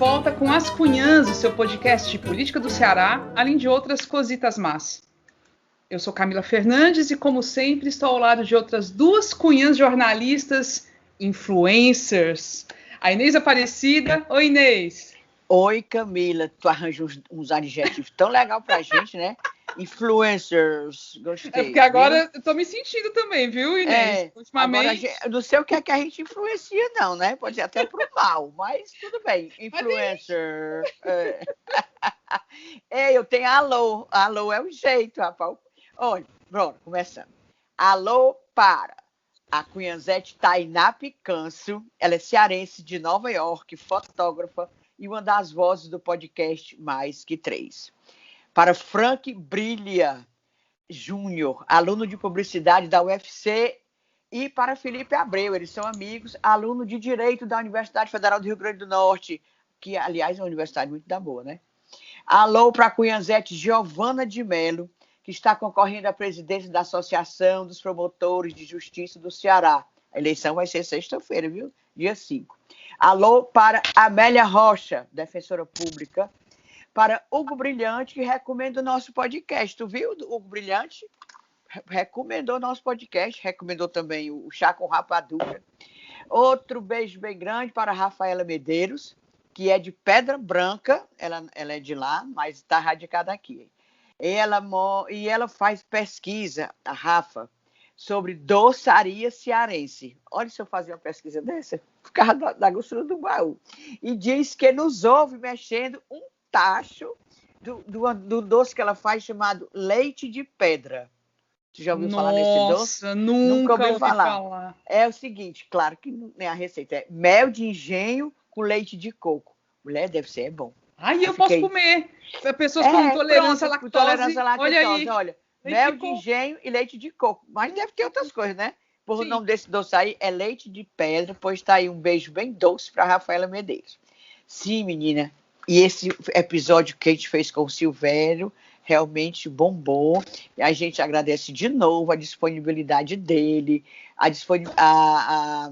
volta com As Cunhãs, o seu podcast de política do Ceará, além de outras cositas más. Eu sou Camila Fernandes e, como sempre, estou ao lado de outras duas cunhãs jornalistas, influencers. A Inês Aparecida. Oi, Inês. Oi, Camila. Tu arranja uns adjetivos tão legal pra gente, né? Influencers, gostei. É porque agora eu tô me sentindo também, viu, Inês? Ultimamente. Agora, não sei o que é que a gente influencia, não, né? Pode ser até pro mal, mas tudo bem. Influencer. Eu tenho alô. Alô é o jeito, rapaz. Olha, pronto, começando. Alô para a Cunhanzete Tainá Picanço. Ela é cearense de Nova York, fotógrafa e uma das vozes do podcast Mais Que Três. Para Frank Brilha Júnior, aluno de publicidade da UFC, e para Felipe Abreu, eles são amigos, aluno de Direito da Universidade Federal do Rio Grande do Norte, que, aliás, é uma universidade muito da boa, né? Alô para a Cunhanzete Giovana de Melo, que está concorrendo à presidência da Associação dos Promotores de Justiça do Ceará. A eleição vai ser sexta-feira, viu? Dia 5. Alô para Amélia Rocha, defensora pública. Para Hugo Brilhante, que recomenda o nosso podcast. Tu viu, Hugo Brilhante? Recomendou o nosso podcast, recomendou também o Chá com Rapadura. Outro beijo bem grande para a Rafaela Medeiros, que é de Pedra Branca, ela é de lá, mas está radicada aqui. E ela faz pesquisa, a Rafa, sobre doçaria cearense. Olha, se eu fazer uma pesquisa dessa, ficava da grossura do baú. E diz que nos ouve mexendo um tacho do doce que ela faz chamado leite de pedra. Tu já ouviu falar nesse doce? Nossa, nunca ouvi falar. É o seguinte, claro que nem a receita é mel de engenho com leite de coco. Mulher, deve ser bom. Ai, eu posso comer. Pessoas com intolerância à lactose. Olha, mel de engenho e leite de coco. Mas deve ter outras coisas, né? O nome desse doce aí é leite de pedra, pois está aí um beijo bem doce para Rafaela Medeiros. Sim, menina. E esse episódio que a gente fez com o Silvério realmente bombou. E a gente agradece de novo a disponibilidade dele, a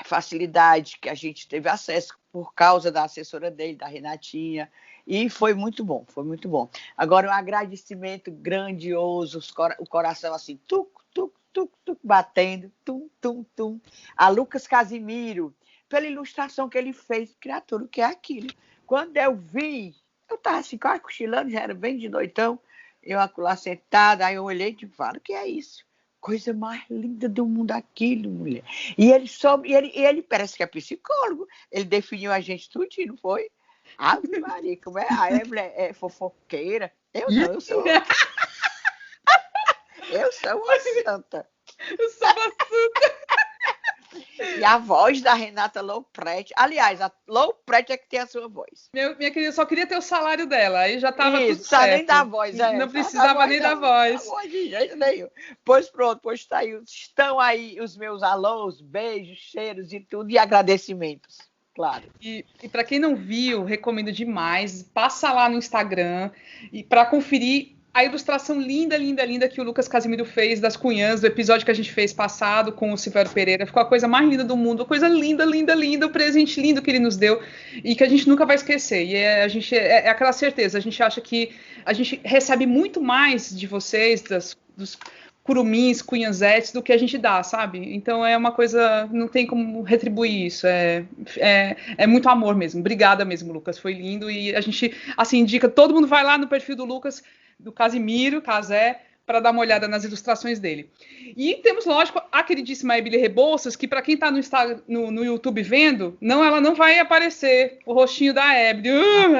facilidade que a gente teve acesso por causa da assessora dele, da Renatinha. E foi muito bom, foi muito bom. Agora, um agradecimento grandioso, o coração assim, tuc, tuc, tuc, tuc, batendo, tum, tum, tum. A Lucas Casimiro, pela ilustração que ele fez, criatura, o que é aquilo? Quando eu vi, eu estava assim, quase cochilando, já era bem de noitão, eu lá sentada, aí eu olhei e falo, o que é isso? Coisa mais linda do mundo aquilo, mulher. E ele parece que é psicólogo, ele definiu a gente tudinho, não foi? Ave Maria, como é? A mulher é fofoqueira. Eu não, eu sou... eu sou uma santa. Eu sou uma santa. E a voz da Renata Lopretti. Aliás, a Lopretti é que tem a sua voz. Minha querida, eu só queria ter o salário dela. Aí já estava tudo certo. Não nem da voz. Não precisava nem da voz. Não, de jeito nenhum. Pois pronto, pois tá aí, estão aí os meus alôs, beijos, cheiros e tudo, e agradecimentos. Claro. E para quem não viu, recomendo demais. Passa lá no Instagram e para conferir a ilustração linda, linda, linda que o Lucas Casimiro fez das Cunhãs, do episódio que a gente fez passado com o Silvério Pereira. Ficou a coisa mais linda do mundo, coisa linda, linda, linda, o presente lindo que ele nos deu e que a gente nunca vai esquecer. E é aquela certeza, a gente acha que a gente recebe muito mais de vocês, dos curumins, cunhanzetes, do que a gente dá, sabe? Então é uma coisa, não tem como retribuir isso, é muito amor mesmo. Obrigada mesmo, Lucas, foi lindo e a gente, assim, indica, todo mundo vai lá no perfil do Lucas, do Casimiro, Casé, para dar uma olhada nas ilustrações dele. E temos, lógico, a queridíssima Ebele Rebouças, que para quem está no YouTube vendo, ela não vai aparecer o rostinho da Ebele.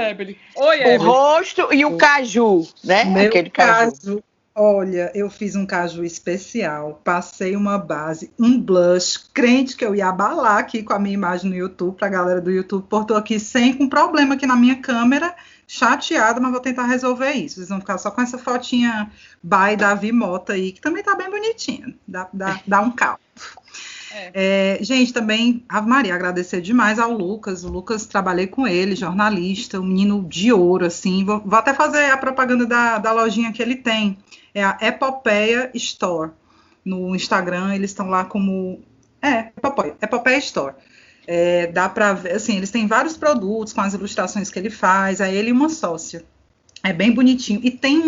Ebele. Oi, Ebele. O rosto e o caju, né? Aquele caju. Olha, eu fiz um caju especial, passei uma base, um blush, crente que eu ia abalar aqui com a minha imagem no YouTube, para a galera do YouTube, porque estou aqui com problema aqui na minha câmera, chateada, mas vou tentar resolver isso. Vocês vão ficar só com essa fotinha by Davi Mota aí, que também tá bem bonitinha, dá um caldo. Gente, também, Ave Maria, agradecer demais ao Lucas. O Lucas, trabalhei com ele, jornalista, um menino de ouro, assim. Vou até fazer a propaganda da lojinha que ele tem. É a Epopeia Store. No Instagram, eles estão lá como... Epopeia Store. Dá para ver, assim, eles têm vários produtos com as ilustrações que ele faz, aí ele e uma sócia. É bem bonitinho. E tem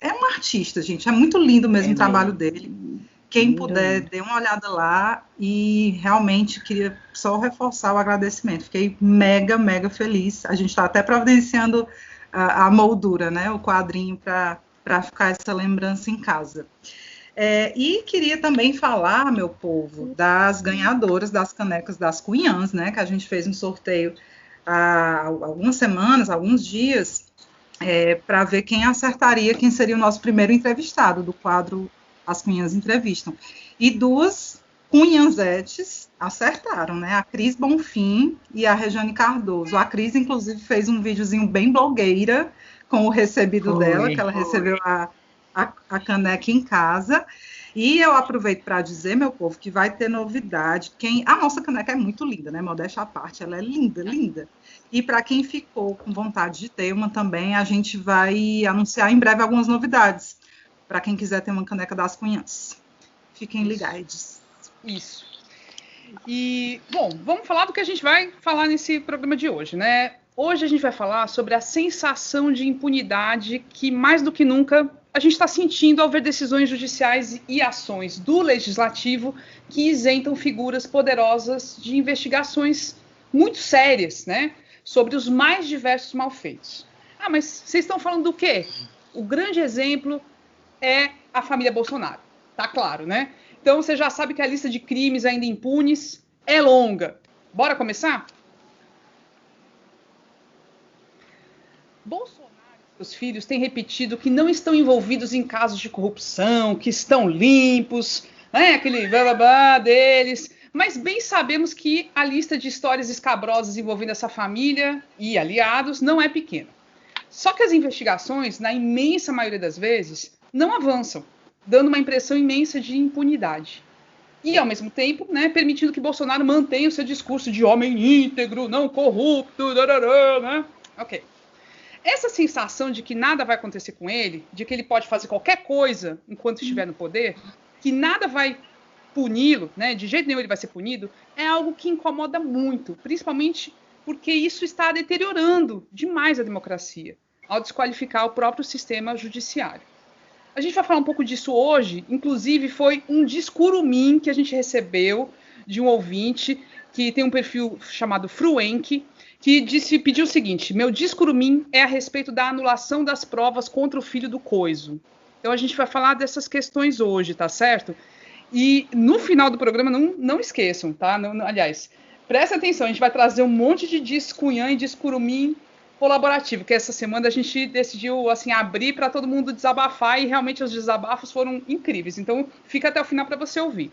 é um artista, gente. É muito lindo mesmo o trabalho dele. Quem puder, dê uma olhada lá. E realmente queria só reforçar o agradecimento. Fiquei mega, mega feliz. A gente está até providenciando a moldura, né? O quadrinho para ficar essa lembrança em casa. E queria também falar, meu povo, das ganhadoras das canecas das Cunhãs, né? Que a gente fez um sorteio há algumas semanas, alguns dias, para ver quem acertaria quem seria o nosso primeiro entrevistado do quadro As Cunhãs Entrevistam. E 2 cunhanzetes acertaram, né? A Cris Bonfim e a Rejane Cardoso. A Cris, inclusive, fez um videozinho bem blogueira com o recebido dela, que ela recebeu a caneca em casa. E eu aproveito para dizer, meu povo, que vai ter novidade. A nossa caneca é muito linda, né? Modéstia à parte, ela é linda, linda. E para quem ficou com vontade de ter uma também, a gente vai anunciar em breve algumas novidades. Para quem quiser ter uma caneca das Cunhãs. Fiquem ligados. Isso. E, bom, vamos falar do que a gente vai falar nesse programa de hoje, né? Hoje a gente vai falar sobre a sensação de impunidade que, mais do que nunca, a gente está sentindo ao ver decisões judiciais e ações do Legislativo que isentam figuras poderosas de investigações muito sérias, né, sobre os mais diversos malfeitos. Ah, mas vocês estão falando do quê? O grande exemplo é a família Bolsonaro, tá claro, né? Então você já sabe que a lista de crimes ainda impunes é longa. Bora começar? Bolsonaro e seus filhos têm repetido que não estão envolvidos em casos de corrupção, que estão limpos, né, aquele blá blá blá deles. Mas bem sabemos que a lista de histórias escabrosas envolvendo essa família e aliados não é pequena. Só que as investigações, na imensa maioria das vezes, não avançam, dando uma impressão imensa de impunidade. E, ao mesmo tempo, né, permitindo que Bolsonaro mantenha o seu discurso de homem íntegro, não corrupto, né? Ok. Essa sensação de que nada vai acontecer com ele, de que ele pode fazer qualquer coisa enquanto estiver no poder, que nada vai puni-lo, né, de jeito nenhum ele vai ser punido, é algo que incomoda muito, principalmente porque isso está deteriorando demais a democracia, ao desqualificar o próprio sistema judiciário. A gente vai falar um pouco disso hoje, inclusive foi um discurumim que a gente recebeu de um ouvinte que tem um perfil chamado Fruenck, que pediu o seguinte: meu discurumim é a respeito da anulação das provas contra o filho do Coiso. Então a gente vai falar dessas questões hoje, tá certo? E no final do programa, não esqueçam, tá? Aliás, presta atenção, a gente vai trazer um monte de discunhã e discurumim colaborativo, que essa semana a gente decidiu assim, abrir para todo mundo desabafar e realmente os desabafos foram incríveis. Então fica até o final para você ouvir.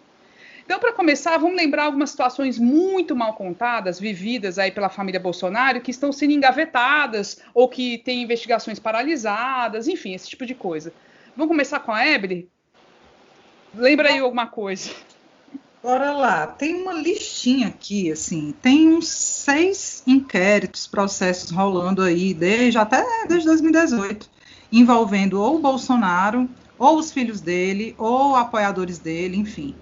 Então, para começar, vamos lembrar algumas situações muito mal contadas, vividas aí pela família Bolsonaro, que estão sendo engavetadas ou que têm investigações paralisadas, enfim, esse tipo de coisa. Vamos começar com a Ebele? Lembra aí alguma coisa? Bora lá. Tem uma listinha aqui, assim, tem uns 6 inquéritos, processos rolando aí desde 2018, envolvendo ou o Bolsonaro, ou os filhos dele, ou apoiadores dele, enfim.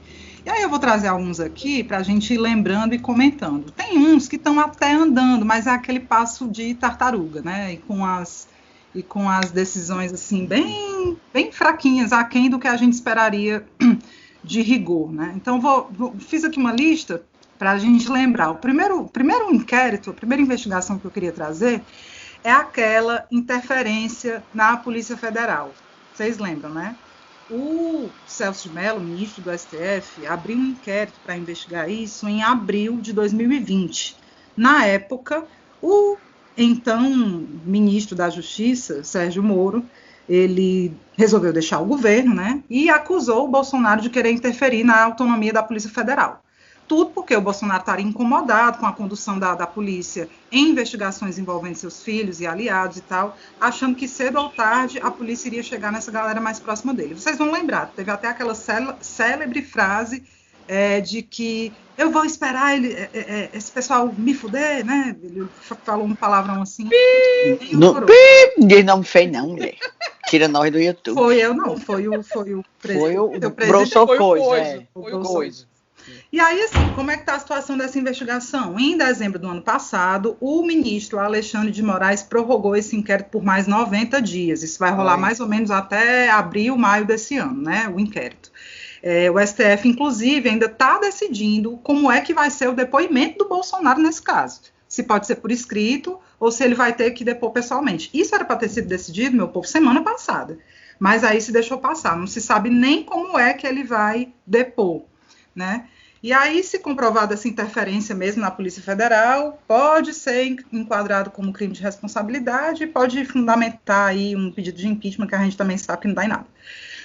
E aí eu vou trazer alguns aqui para a gente ir lembrando e comentando. Tem uns que estão até andando, mas é aquele passo de tartaruga, né? E com as decisões assim bem fraquinhas, aquém do que a gente esperaria de rigor, né? Então fiz aqui uma lista para a gente lembrar. O primeiro inquérito, a primeira investigação que eu queria trazer é aquela interferência na Polícia Federal. Vocês lembram, né? O Celso de Mello, ministro do STF, abriu um inquérito para investigar isso em abril de 2020. Na época, o então ministro da Justiça, Sérgio Moro, ele resolveu deixar o governo, né, e acusou o Bolsonaro de querer interferir na autonomia da Polícia Federal. Tudo porque o Bolsonaro estaria incomodado com a condução da polícia em investigações envolvendo seus filhos e aliados e tal, achando que cedo ou tarde a polícia iria chegar nessa galera mais próxima dele. Vocês vão lembrar, teve até aquela célebre frase de que eu vou esperar esse pessoal me fuder, né? Ele falou um palavrão assim. Ele não me fez não, mulher. Tira nós do YouTube. Foi eu não, foi o presidente. Foi o Coiso. E aí, assim, como é que está a situação dessa investigação? Em dezembro do ano passado, o ministro Alexandre de Moraes prorrogou esse inquérito por mais 90 dias. Isso vai rolar mais ou menos até abril, maio desse ano, né, o inquérito. O STF, inclusive, ainda está decidindo como é que vai ser o depoimento do Bolsonaro nesse caso. Se pode ser por escrito ou se ele vai ter que depor pessoalmente. Isso era para ter sido decidido, meu povo, semana passada. Mas aí se deixou passar. Não se sabe nem como é que ele vai depor, né? E aí, se comprovada essa interferência mesmo na Polícia Federal, pode ser enquadrado como crime de responsabilidade e pode fundamentar aí um pedido de impeachment, que a gente também sabe que não dá em nada.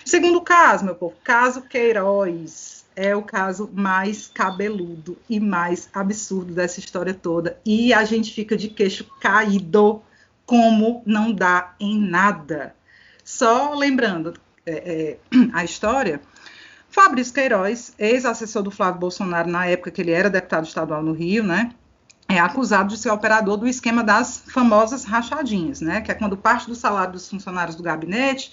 O segundo caso, meu povo, caso Queiroz, é o caso mais cabeludo e mais absurdo dessa história toda. E a gente fica de queixo caído, como não dá em nada. Só lembrando a história... Fabrício Queiroz, ex-assessor do Flávio Bolsonaro na época que ele era deputado estadual no Rio, né, é acusado de ser operador do esquema das famosas rachadinhas, né, que é quando parte do salário dos funcionários do gabinete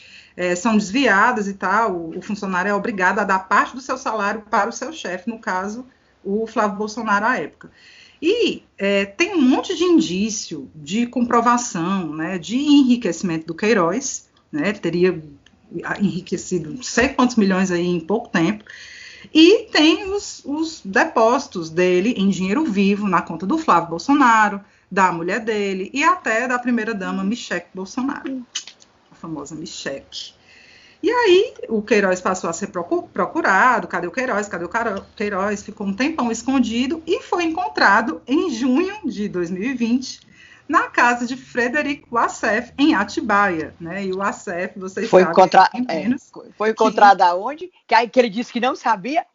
são desviadas e tal, o funcionário é obrigado a dar parte do seu salário para o seu chefe, no caso, o Flávio Bolsonaro à época. E tem um monte de indício de comprovação, né, de enriquecimento do Queiroz, né, ele teria enriquecido não sei quantos milhões aí em pouco tempo, e tem os depósitos dele em dinheiro vivo na conta do Flávio Bolsonaro, da mulher dele e até da primeira-dama Michelle Bolsonaro, a famosa Michelle. E aí o Queiroz passou a ser procurado, cadê o Queiroz, ficou um tempão escondido e foi encontrado em junho de 2020 na casa de Frederico Wassef, em Atibaia, né? E o Wassef, vocês sabem... Foi encontrado aonde? Que aí que ele disse que não sabia.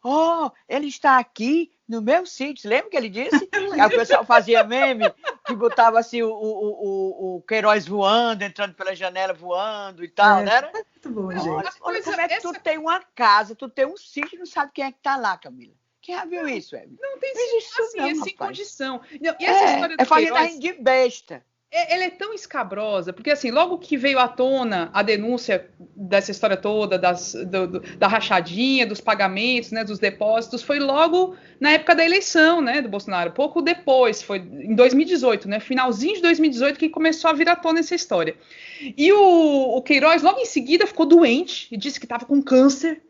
Ele está aqui no meu sítio. Lembra que ele disse? Que o pessoal fazia meme, que botava assim o Queiroz voando, entrando pela janela voando e tal, né? Muito bom, gente. Olha como é que tu tem uma casa, tu tem um sítio e não sabe quem é que está lá, Camila. Quem já viu isso, Hebe? Não tem assim, sem condição. E essa história do Queiroz, de besta. Ela é tão escabrosa, porque assim, logo que veio à tona a denúncia dessa história toda, da rachadinha, dos pagamentos, né, dos depósitos, foi logo na época da eleição, né, do Bolsonaro, pouco depois, foi em 2018, né, finalzinho de 2018 que começou a vir à tona essa história. E o Queiroz, logo em seguida, ficou doente e disse que estava com câncer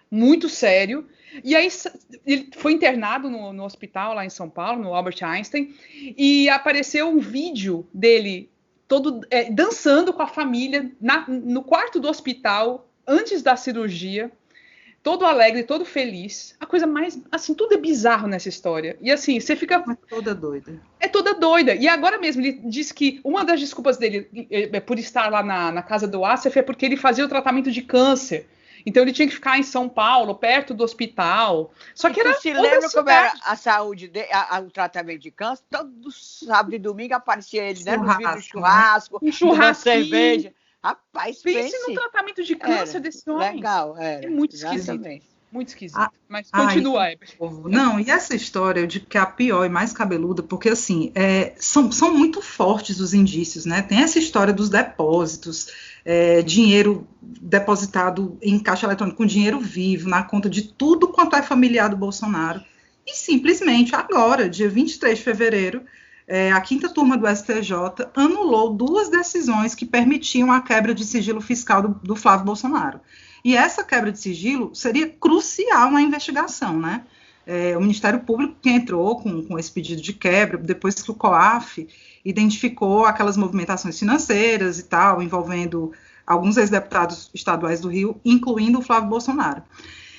muito sério. E aí ele foi internado no hospital lá em São Paulo, no Albert Einstein, e apareceu um vídeo dele todo dançando com a família no quarto do hospital, antes da cirurgia, todo alegre, todo feliz. A coisa mais, assim, tudo é bizarro nessa história. E assim, você fica... toda doida. É toda doida. E agora mesmo, ele disse que uma das desculpas dele por estar lá na casa do Wassef é porque ele fazia o tratamento de câncer. Então ele tinha que ficar em São Paulo, perto do hospital. Só que era... Você lembra como era a saúde, o tratamento de câncer? Todo sábado e domingo aparecia ele, né? No vídeo churrasco, uma cerveja. Rapaz, pense no tratamento de câncer desse homem. Legal, era. É muito esquisito. Muito esquisito. Mas continua, Hebe. Não, e essa história, eu digo que é a pior e mais cabeluda, porque assim, são muito fortes os indícios, né? Tem essa história dos depósitos, dinheiro depositado em caixa eletrônica com dinheiro vivo, na conta de tudo quanto é familiar do Bolsonaro. E simplesmente agora, dia 23 de fevereiro, a quinta turma do STJ anulou 2 decisões que permitiam a quebra de sigilo fiscal do Flávio Bolsonaro. E essa quebra de sigilo seria crucial na investigação, né? O Ministério Público que entrou com esse pedido de quebra, depois que o COAF identificou aquelas movimentações financeiras e tal, envolvendo alguns ex-deputados estaduais do Rio, incluindo o Flávio Bolsonaro.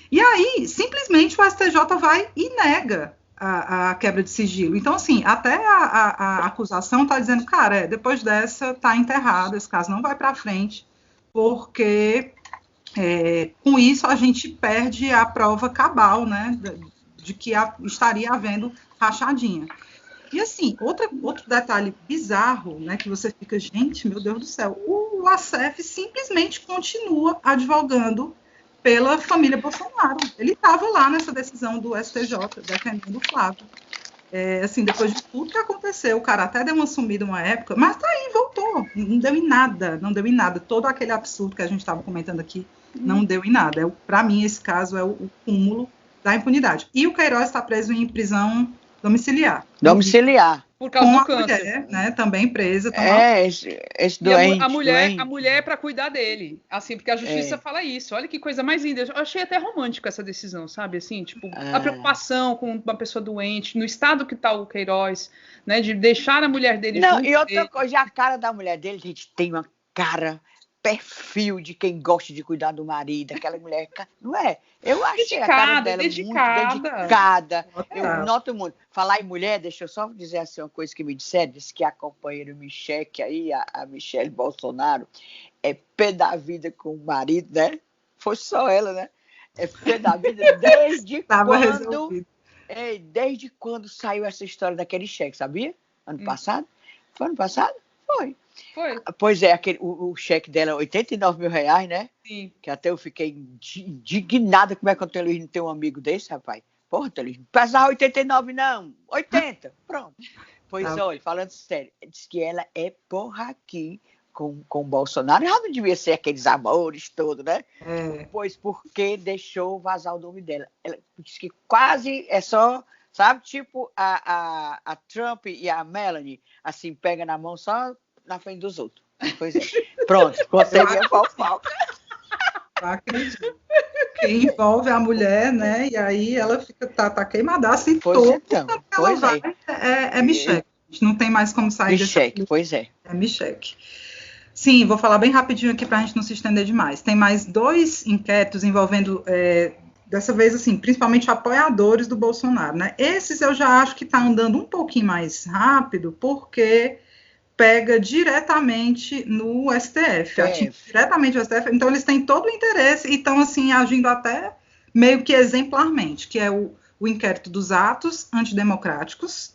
E aí, simplesmente, o STJ vai e nega a quebra de sigilo. Então, assim, até a acusação está dizendo, cara, depois dessa está enterrado, esse caso não vai para frente, porque com isso a gente perde a prova cabal, né, de que estaria havendo rachadinha. E assim, outro detalhe bizarro, né, que você fica, gente, meu Deus do céu, o Wassef simplesmente continua advogando pela família Bolsonaro. Ele estava lá nessa decisão do STJ, defendendo o Flávio. Assim, depois de tudo que aconteceu, o cara até deu uma sumida uma época, mas tá aí, voltou. Não deu em nada. Todo aquele absurdo que a gente estava comentando aqui não deu em nada. Para mim, esse caso é o cúmulo da impunidade. E o Queiroz está preso em prisão domiciliar. Domiciliar. Por causa Com do a câncer. mulher, né, também presa. Esse doente, a mulher é para cuidar dele. Assim, porque a justiça fala isso. Olha que coisa mais linda. Eu achei até romântico essa decisão, sabe? Assim, tipo, a preocupação com uma pessoa doente, no estado que está o Queiroz, né? De deixar a mulher dele Não, junto e outra dele. coisa, a cara da mulher dele, gente, tem uma cara, perfil de quem gosta de cuidar do marido, aquela mulher, não é? Eu achei a cara dela muito dedicada. Eu noto muito. Falar em mulher, deixa eu só dizer assim uma coisa que me disseram, disse que a companheira Micheque aí, a Michele Bolsonaro, é pé da vida com o marido, né? Foi só ela, né? É pé da vida desde desde quando saiu essa história daquele cheque, sabia? Ano passado? Foi ano passado? Foi. Pois é, o cheque dela é R$89 mil, né? Sim. Que até eu fiquei indignada como é que o Antônio Luiz não tem um amigo desse, rapaz. Porra, Antônio Luiz, não pesava 89 não, 80, pronto. Pois olha, falando sério, diz que ela é porra aqui com o Bolsonaro. Ela não devia ser aqueles amores todos, né? Pois porque deixou vazar o nome dela. Ela disse que quase é só... Sabe, tipo a Trump e a Melanie, assim, pega na mão só na frente dos outros. Pois é. Pronto, consegui a fofoca. Acredito. Que envolve a mulher, né? E aí ela fica, tá queimadaça e pois toda então, ela vai é Micheque. A gente não tem mais como sair Micheque, pois é. É Micheque. Sim, vou falar bem rapidinho aqui para a gente não se estender demais. Tem mais 2 inquéritos envolvendo... dessa vez, assim, principalmente apoiadores do Bolsonaro, né? Esses eu já acho que está andando um pouquinho mais rápido, porque pega diretamente no STF, atinge diretamente o STF, então eles têm todo o interesse e estão, assim, agindo até meio que exemplarmente, que é o inquérito dos atos antidemocráticos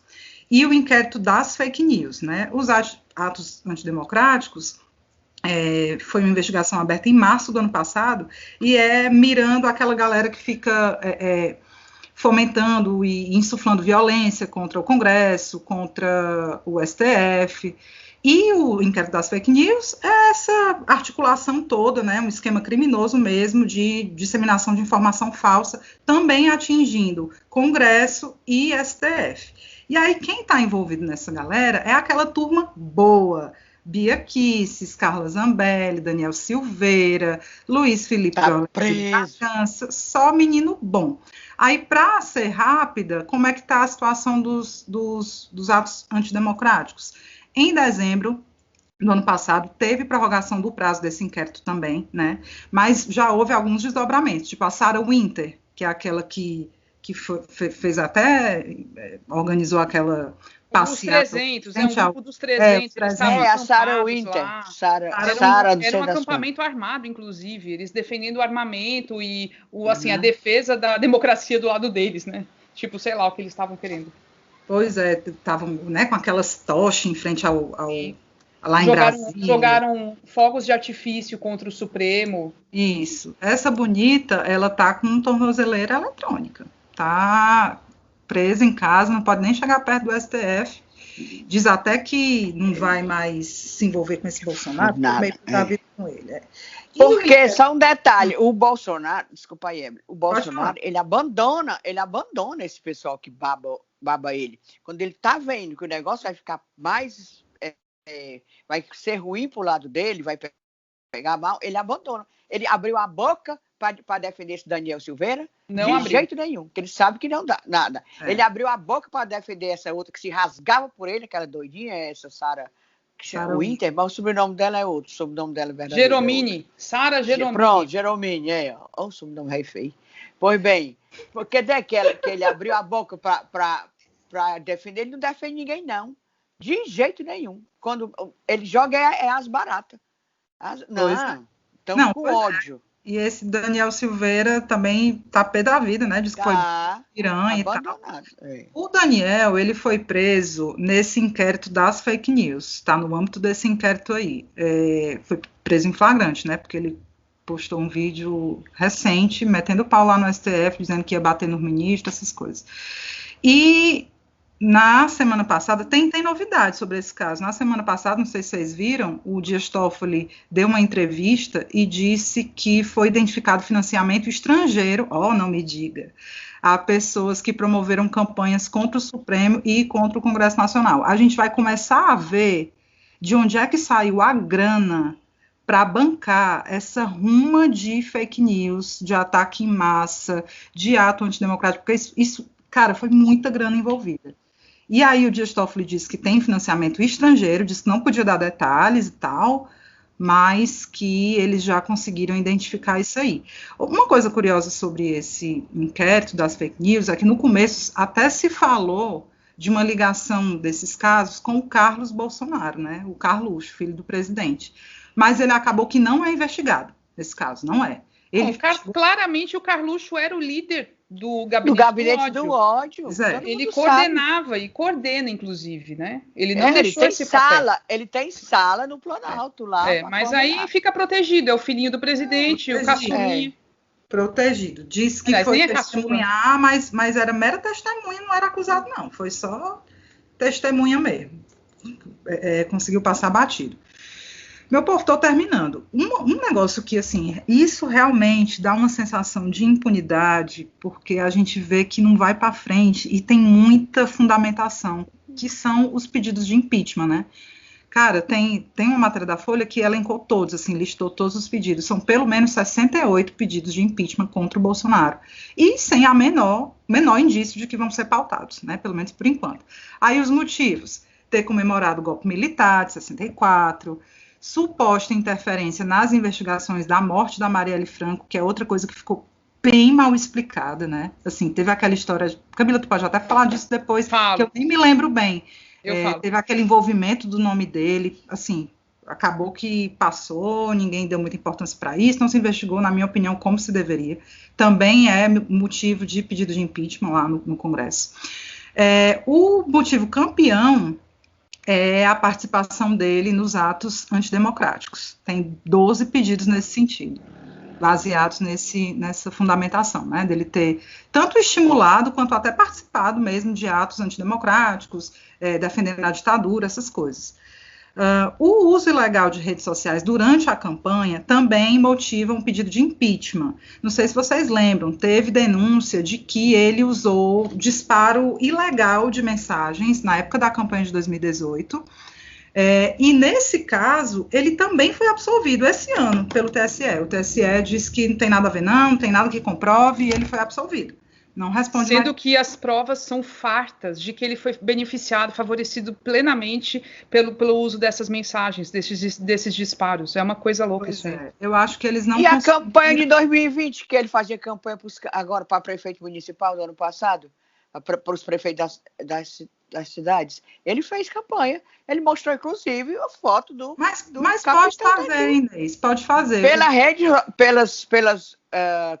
e o inquérito das fake news, né? Os atos antidemocráticos foi uma investigação aberta em março do ano passado e mirando aquela galera que fica fomentando e insuflando violência contra o Congresso, contra o STF. E o inquérito das fake news é essa articulação toda, né, um esquema criminoso mesmo de disseminação de informação falsa, também atingindo Congresso e STF. E aí quem está envolvido nessa galera é aquela turma boa, Bia Kicis, Carla Zambelli, Daniel Silveira, Luiz Felipe preso. Só menino bom. Aí, para ser rápida, como é que está a situação dos atos antidemocráticos? Em dezembro do ano passado, teve prorrogação do prazo desse inquérito também, né? Mas já houve alguns desdobramentos, tipo a Sarah Winter, que é aquela que fez até, organizou aquela... Os 300, um grupo dos 300. A Sarah Winter. Era um acampamento armado, inclusive. Eles defendendo o armamento e a defesa da democracia do lado deles, né? Tipo, sei lá o que eles estavam querendo. Pois estavam, né, com aquelas tochas em frente lá em Brasília. Jogaram fogos de artifício contra o Supremo. Isso. Essa bonita, ela tá com tornozeleira eletrônica. Tá presa em casa, não pode nem chegar perto do STF. Diz até que não vai mais se envolver com esse Bolsonaro, meio que tá vindo com ele. Porque, só um detalhe, o Bolsonaro, desculpa aí, Emily, o Bolsonaro, ele abandona esse pessoal que baba ele. Quando ele tá vendo que o negócio vai ficar mais, vai ser ruim pro lado dele, vai pegar mal, ele abandona. Ele abriu a boca para defender esse Daniel Silveira? De jeito nenhum, porque ele sabe que não dá nada. Ele abriu a boca para defender essa outra que se rasgava por ele, aquela doidinha, essa Sarah Winter, mas o sobrenome dela é outro, o sobrenome dela é verdadeiro. Geromini, Sarah Geromini. Pronto, Geromini, olha o sobrenome rei feio. Pois bem, porque que ele abriu a boca para defender, ele não defende ninguém, não. De jeito nenhum. Quando ele joga as baratas. Estão com ódio. E esse Daniel Silveira também tá pé da vida, né? Diz que foi piranha e tal. O Daniel, ele foi preso nesse inquérito das fake news, tá no âmbito desse inquérito aí. Foi preso em flagrante, né? Porque ele postou um vídeo recente, metendo pau lá no STF, dizendo que ia bater nos ministros, essas coisas. E na semana passada, tem novidade sobre esse caso. Na semana passada, não sei se vocês viram, o Dias Toffoli deu uma entrevista e disse que foi identificado financiamento estrangeiro, não me diga, a pessoas que promoveram campanhas contra o Supremo e contra o Congresso Nacional. A gente vai começar a ver de onde é que saiu a grana para bancar essa ruma de fake news, de ataque em massa, de ato antidemocrático, porque isso, cara, foi muita grana envolvida. E aí o Dias Toffoli disse que tem financiamento estrangeiro, disse que não podia dar detalhes e tal, mas que eles já conseguiram identificar isso aí. Uma coisa curiosa sobre esse inquérito das fake news é que no começo até se falou de uma ligação desses casos com o Carlos Bolsonaro, né? O Carluxo, filho do presidente. Mas ele acabou que não é investigado nesse caso, não é. Ele claramente o Carluxo era o líder do gabinete do ódio. Ele coordenava e coordena, inclusive, né? Ele não deixou esse papel. Ele tem sala no Planalto lá. Mas aí fica protegido, é o filhinho do presidente, o caçulinha. Protegido. Disse que foi testemunhar, mas era mera testemunha, não era acusado, não. Foi só testemunha mesmo. Conseguiu passar batido. Meu povo, estou terminando. Um negócio que, assim, isso realmente dá uma sensação de impunidade, porque a gente vê que não vai para frente e tem muita fundamentação, que são os pedidos de impeachment, né? Cara, tem uma matéria da Folha que elencou todos, assim, listou todos os pedidos. São pelo menos 68 pedidos de impeachment contra o Bolsonaro. E sem a menor indício de que vão ser pautados, né? Pelo menos por enquanto. Aí os motivos: ter comemorado o golpe militar de 64, suposta interferência nas investigações da morte da Marielle Franco, que é outra coisa que ficou bem mal explicada, né? Assim, teve aquela história... Camila, tu pode até falar disso depois, que eu nem me lembro bem. Teve aquele envolvimento do nome dele, assim, acabou que passou, ninguém deu muita importância para isso, não se investigou, na minha opinião, como se deveria. Também é motivo de pedido de impeachment lá no Congresso. O motivo campeão é a participação dele nos atos antidemocráticos. Tem 12 pedidos nesse sentido, baseados nessa fundamentação, né, dele ter tanto estimulado quanto até participado mesmo de atos antidemocráticos, defendendo a ditadura, essas coisas. O uso ilegal de redes sociais durante a campanha também motiva um pedido de impeachment. Não sei se vocês lembram, teve denúncia de que ele usou disparo ilegal de mensagens na época da campanha de 2018, e nesse caso, ele também foi absolvido esse ano pelo TSE. O TSE disse que não tem nada a ver não tem nada que comprove, e ele foi absolvido. Não responde Sendo mais. que as provas são fartas de que ele foi beneficiado, favorecido plenamente pelo uso dessas mensagens, desses disparos. É uma coisa louca isso aí. Eu acho que eles não a campanha de 2020, que ele fazia campanha agora para prefeito municipal do ano passado, para os prefeitos das cidades, ele fez campanha. Ele mostrou, inclusive, a foto do... Mas pode fazer, Inês, pode fazer. Pelos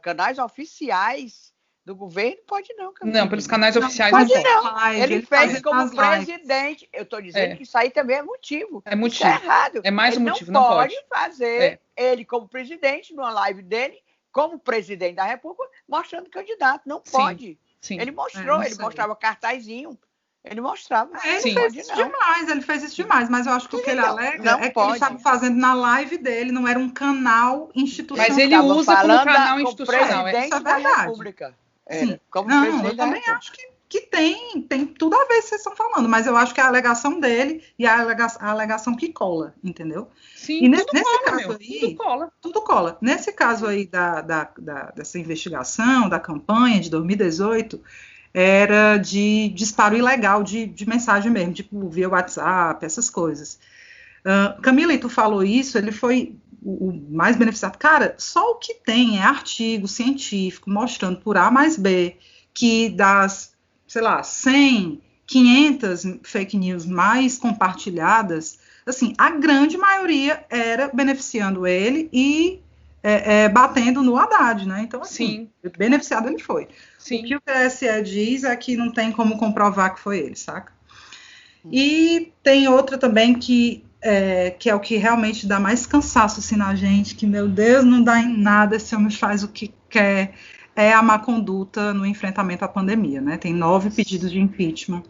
canais oficiais do governo, pode não. Não, pelos canais oficiais pode não. Ele fez como presidente. Eu estou dizendo que isso aí também é motivo. É motivo. Isso é errado. É mais um motivo, não pode. Fazer ele como presidente, numa live dele, como presidente da República, mostrando candidato. Não pode. Sim. Ele mostrou, ele mostrava cartazinho. Ele mostrava. Ele fez isso demais, mas eu acho que o que ele alega é que ele estava fazendo na live dele, não era um canal institucional. Mas ele usa como canal institucional. Isso é verdade. Sim. Eu também acho que tem tudo a ver com o que vocês estão falando, mas eu acho que é a alegação dele e a alegação que cola, entendeu? Sim, e nesse caso aí, tudo cola. Nesse caso aí dessa investigação, da campanha de 2018, era de disparo ilegal de mensagem mesmo, tipo via WhatsApp, essas coisas. Camila, e tu falou isso, ele foi o mais beneficiado. Cara, só o que tem é artigo científico mostrando por A mais B que das, 100, 500 fake news mais compartilhadas, assim, a grande maioria era beneficiando ele e batendo no Haddad, né? Então, assim, beneficiado ele foi. Sim. O que o TSE diz é que não tem como comprovar que foi ele, saca? E tem outra também que é o que realmente dá mais cansaço assim, na gente, que, meu Deus, não dá em nada, esse homem faz o que quer, é a má conduta no enfrentamento à pandemia, né? Tem 9 pedidos de impeachment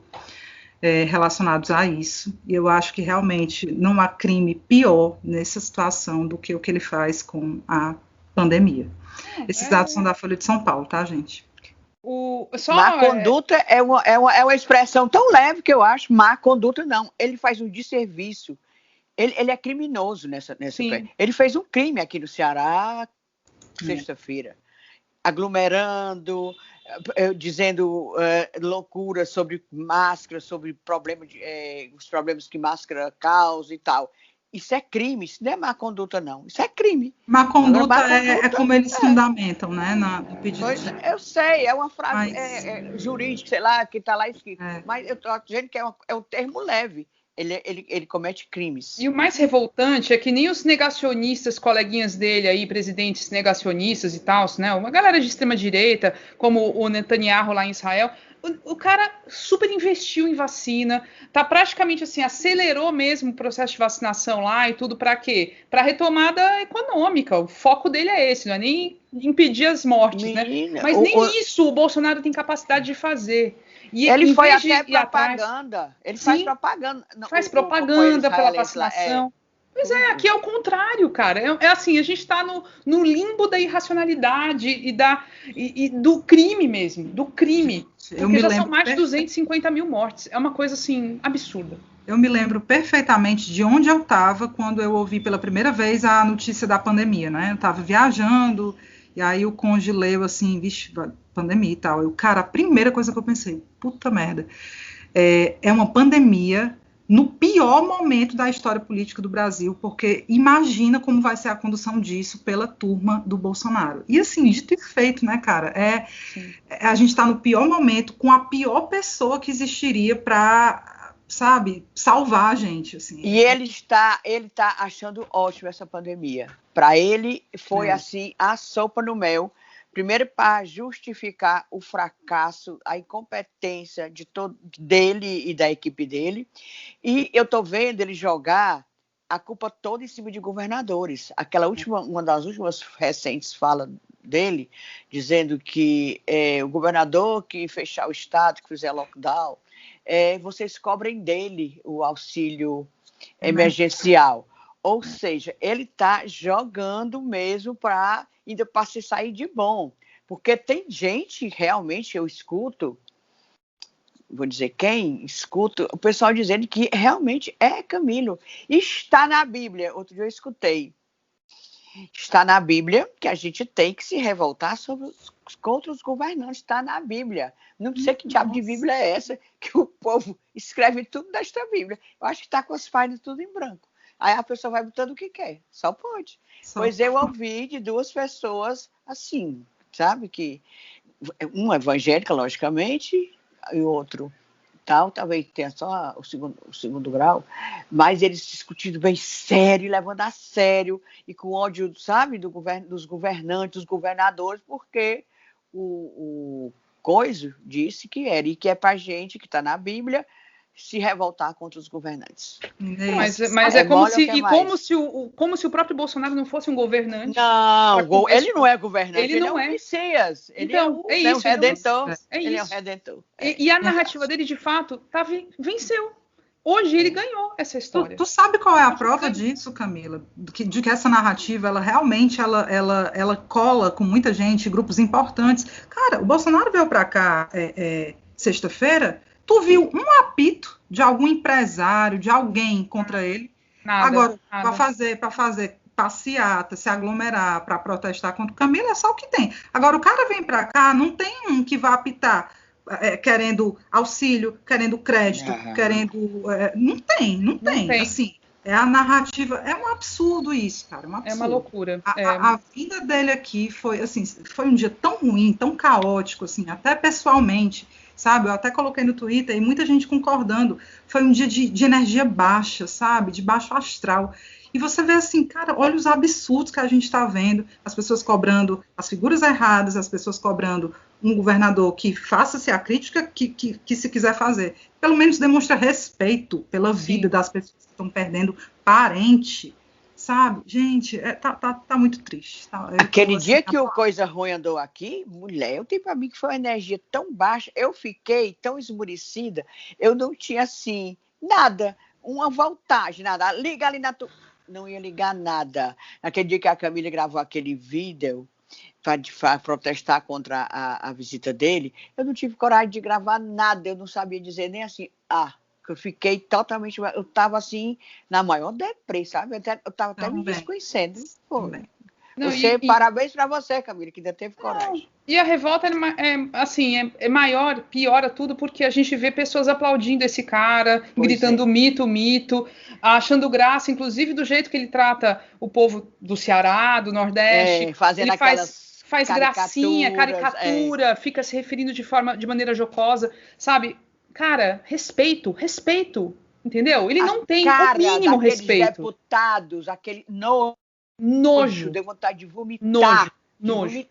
relacionados a isso, e eu acho que realmente não há crime pior nessa situação do que o que ele faz com a pandemia. Esses dados são da Folha de São Paulo, tá, gente? Má conduta é uma expressão tão leve que eu acho. Má conduta, não. Ele faz um desserviço. Ele é criminoso nessa Sim. Ele fez um crime aqui no Ceará, sexta-feira, aglomerando, dizendo loucuras sobre máscara, sobre os problemas que máscara causa e tal. Isso é crime, isso não é má conduta, não. Isso é crime. Má conduta é como eles fundamentam, né? No pedido eu sei, é uma frase jurídica, sei lá, que está lá escrito. Mas eu estou dizendo que é um termo leve. Ele comete crimes. E o mais revoltante é que nem os negacionistas, coleguinhas dele aí, presidentes negacionistas e tal, né? Uma galera de extrema-direita, como o Netanyahu lá em Israel, o cara super investiu em vacina, tá praticamente assim, acelerou mesmo o processo de vacinação lá e tudo para quê? Para retomada econômica. O foco dele é esse, não é nem impedir as mortes, Menina, né? Mas nem isso o Bolsonaro tem capacidade de fazer. E ele foi até propaganda. Ele faz propaganda. Faz propaganda pela vacinação. Pois aqui é o contrário, cara. É assim, a gente está no limbo da irracionalidade e do crime mesmo, do crime. Porque já são mais de 250 mil mortes. É uma coisa, assim, absurda. Eu me lembro perfeitamente de onde eu estava quando eu ouvi pela primeira vez a notícia da pandemia, né? Eu estava viajando, e aí o cônjuge leu assim, vixe, pandemia e tal. Cara, a primeira coisa que eu pensei, puta merda, é uma pandemia no pior momento da história política do Brasil, porque imagina como vai ser a condução disso pela turma do Bolsonaro. E assim, dito e feito, né, cara? A gente está no pior momento com a pior pessoa que existiria para, sabe, salvar a gente. Assim. E ele está achando ótimo essa pandemia. Para ele foi assim, a sopa no mel. Primeiro, para justificar o fracasso, a incompetência dele e da equipe dele. E eu estou vendo ele jogar a culpa toda em cima de governadores. Uma das últimas recentes falas dele, dizendo que o governador que fechar o estado, que fizer lockdown, vocês cobrem dele o auxílio emergencial. Ou seja, ele está jogando mesmo para se sair de bom. Porque tem gente, realmente, eu escuto, vou dizer quem, escuto, o pessoal dizendo que realmente Camilo. Está na Bíblia. Outro dia eu escutei. Está na Bíblia que a gente tem que se revoltar contra os governantes. Está na Bíblia. Não sei que diabo de Bíblia é essa que o povo escreve tudo desta Bíblia. Eu acho que está com as páginas tudo em branco. Aí a pessoa vai botando o que quer. Só pode. Pois eu ouvi de duas pessoas assim, sabe? Que um evangélica, logicamente, e o outro talvez tenha só o segundo grau, mas eles discutindo bem sério, levando a sério, e com ódio, sabe, dos governantes, dos governadores, porque o Coiso disse que era, e que é para gente que está na Bíblia, se revoltar contra os governantes. Mas é como se o próprio Bolsonaro não fosse um governante. Não, ele não é governante, ele não é o Messias. Ele então, é o Redentor. Ele é o Redentor. E a narrativa dele, de fato, venceu. Hoje ele ganhou essa história. Tu sabe qual é a prova disso, Camila? De que essa narrativa, ela realmente ela cola com muita gente, grupos importantes. Cara, o Bolsonaro veio para cá sexta-feira. Tu viu um apito de algum empresário, de alguém contra ele? Nada. Agora, para fazer passeata, se aglomerar, para protestar contra o Camilo, é só o que tem. Agora, o cara vem para cá, não tem um que vá apitar querendo auxílio, querendo crédito, querendo... não tem. Assim, a narrativa... É um absurdo isso, cara. É uma loucura. A vinda dele aqui foi um dia tão ruim, tão caótico, assim, até pessoalmente... Sabe, eu até coloquei no Twitter e muita gente concordando, foi um dia de energia baixa, sabe, de baixo astral, e você vê assim, cara, olha os absurdos que a gente está vendo, as pessoas cobrando as figuras erradas, as pessoas cobrando um governador que faça-se a crítica que se quiser fazer, pelo menos demonstra respeito pela vida das pessoas que estão perdendo parente, sabe? Gente, tá muito triste. Aquele dia que o Coisa Ruim andou aqui, mulher, eu tenho para mim que foi uma energia tão baixa, eu fiquei tão esmurecida, eu não tinha, assim, nada, uma voltagem, nada. Liga ali não ia ligar nada. Naquele dia que a Camila gravou aquele vídeo, para protestar contra a visita dele, eu não tive coragem de gravar nada, eu não sabia dizer nem assim, que eu fiquei totalmente, eu estava assim, na maior deprê, sabe? Eu estava até me desconhecendo. Não, parabéns para você, Camila, que ainda teve coragem. E a revolta é maior, piora tudo, porque a gente vê pessoas aplaudindo esse cara, gritando mito, mito, achando graça, inclusive do jeito que ele trata o povo do Ceará, do Nordeste. Fazendo ele aquelas faz gracinha, caricatura, fica se referindo de maneira jocosa, sabe? Cara, respeito, entendeu? Ele não tem o mínimo respeito. Deputados, aquele nojo. Deu vontade de vomitar. Nojo.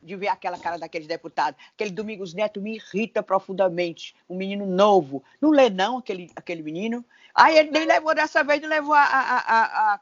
De ver aquela cara daqueles deputados. Aquele Domingos Neto me irrita profundamente. Um menino novo. Não lê, não, aquele menino. Aí ele nem levou dessa vez, não levou a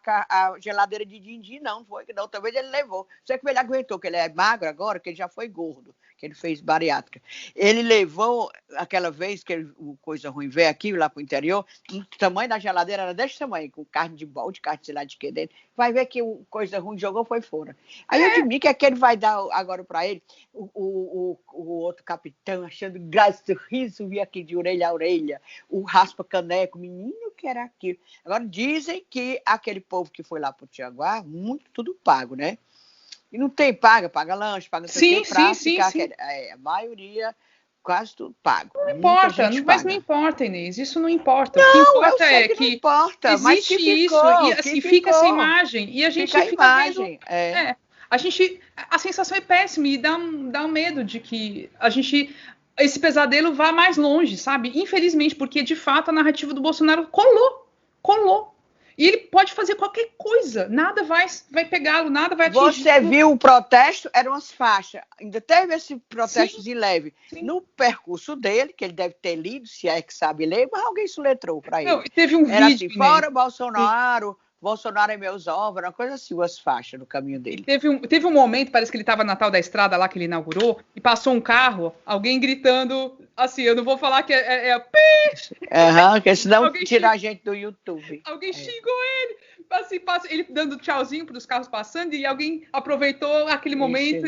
geladeira de din-din, não. Foi, da outra vez ele levou. Você que ele aguentou, que ele é magro agora, que ele já foi gordo, que ele fez bariátrica. Ele levou, aquela vez que coisa ruim veio aqui, lá pro interior, o tamanho da geladeira era desse tamanho, com carne de bode, carne de sei lá de que dentro. Vai ver que coisa ruim jogou, foi fora. Aí eu digo que é que ele vai dar agora para ele, o outro capitão, achando graça, riso, via aqui de orelha a orelha, o raspa-caneco, menino que era aquilo. Agora dizem que aquele povo que foi lá pro Tianguá, tudo pago, né? E não tem paga lanche, paga sim. A maioria, quase tudo pago. Não importa, mas não importa, Inês, isso não importa. Não, o que importa é que não importa, existe mas que isso, e assim, fica essa imagem, e a gente fica vendo, a sensação é péssima, e dá um medo de que esse pesadelo vá mais longe, sabe? Infelizmente, porque de fato a narrativa do Bolsonaro colou. E ele pode fazer qualquer coisa, nada vai pegá-lo, nada vai atingir. Você viu o protesto? Eram as faixas. Ainda teve esse protesto de leve. No percurso dele, que ele deve ter lido, se é que sabe ler, mas alguém soletrou para ele. Não, teve um Era vídeo. Assim, fora Bolsonaro, Bolsonaro é meus ovos, uma coisa assim, as faixas no caminho dele. Teve um momento, parece que ele estava na tal da estrada lá que ele inaugurou, e passou um carro, alguém gritando assim, eu não vou falar que porque senão tira a gente do YouTube. Alguém xingou ele, assim, ele dando tchauzinho para os carros passando, e alguém aproveitou aquele momento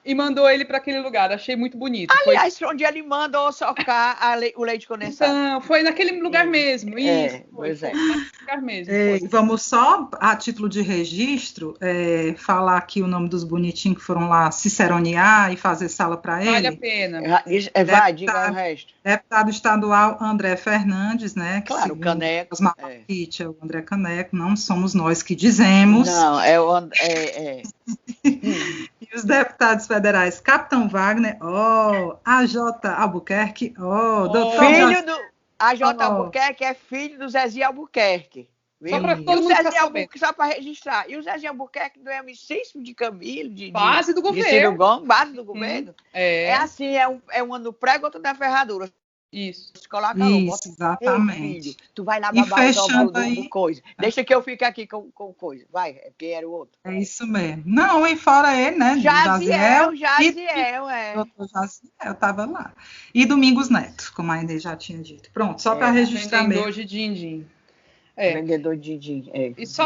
e mandou ele para aquele lugar. Achei muito bonito. Aliás, onde ele mandou socar o leite condensado. Então, foi naquele lugar mesmo. Isso. Foi naquele lugar mesmo. Vamos só, a título de registro, falar aqui o nome dos bonitinhos que foram lá ciceronear e fazer sala para ele. Vale a pena. Diga o resto. Deputado estadual André Fernandes, né? Claro, o Caneco. O André Caneco, não somos nós que dizemos. Não, é o E os deputados federais, Capitão Wagner, AJ Albuquerque, doutor... AJ Albuquerque é filho do Zezinho Albuquerque. Só para todo mundo ficar sabendo. Só para registrar. E o Zezinho Albuquerque não é amicíssimo de Camilo, base do governo. Ciro Gomes, base do governo. É assim, um no prego, outro na ferradura. Isso. Se coloca isso, exatamente. Filho, tu vai lá babar do coisa. Deixa que eu fique aqui com coisa. Vai, quem era o outro. É isso mesmo. Não, e fora ele, né? Jaziel, Doutor Jaziel estava lá. E Domingos Neto, como a Inês já tinha dito. Pronto, só para registrar vendedor de din-din. Vendedor de din-din. E só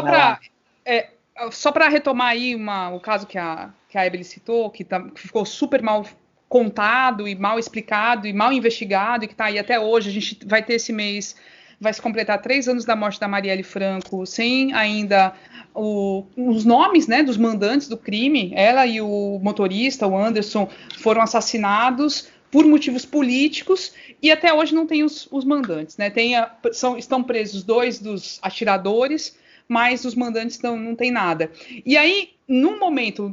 para retomar aí o caso que a Ebeli citou, que ficou super mal contado e mal explicado e mal investigado e que está aí até hoje. A gente vai ter esse mês, vai se completar 3 anos da morte da Marielle Franco, sem ainda os nomes, né, dos mandantes do crime. Ela e o motorista, o Anderson, foram assassinados por motivos políticos e até hoje não tem os mandantes, né? Estão presos 2 dos atiradores, mas os mandantes não tem nada. E aí, num momento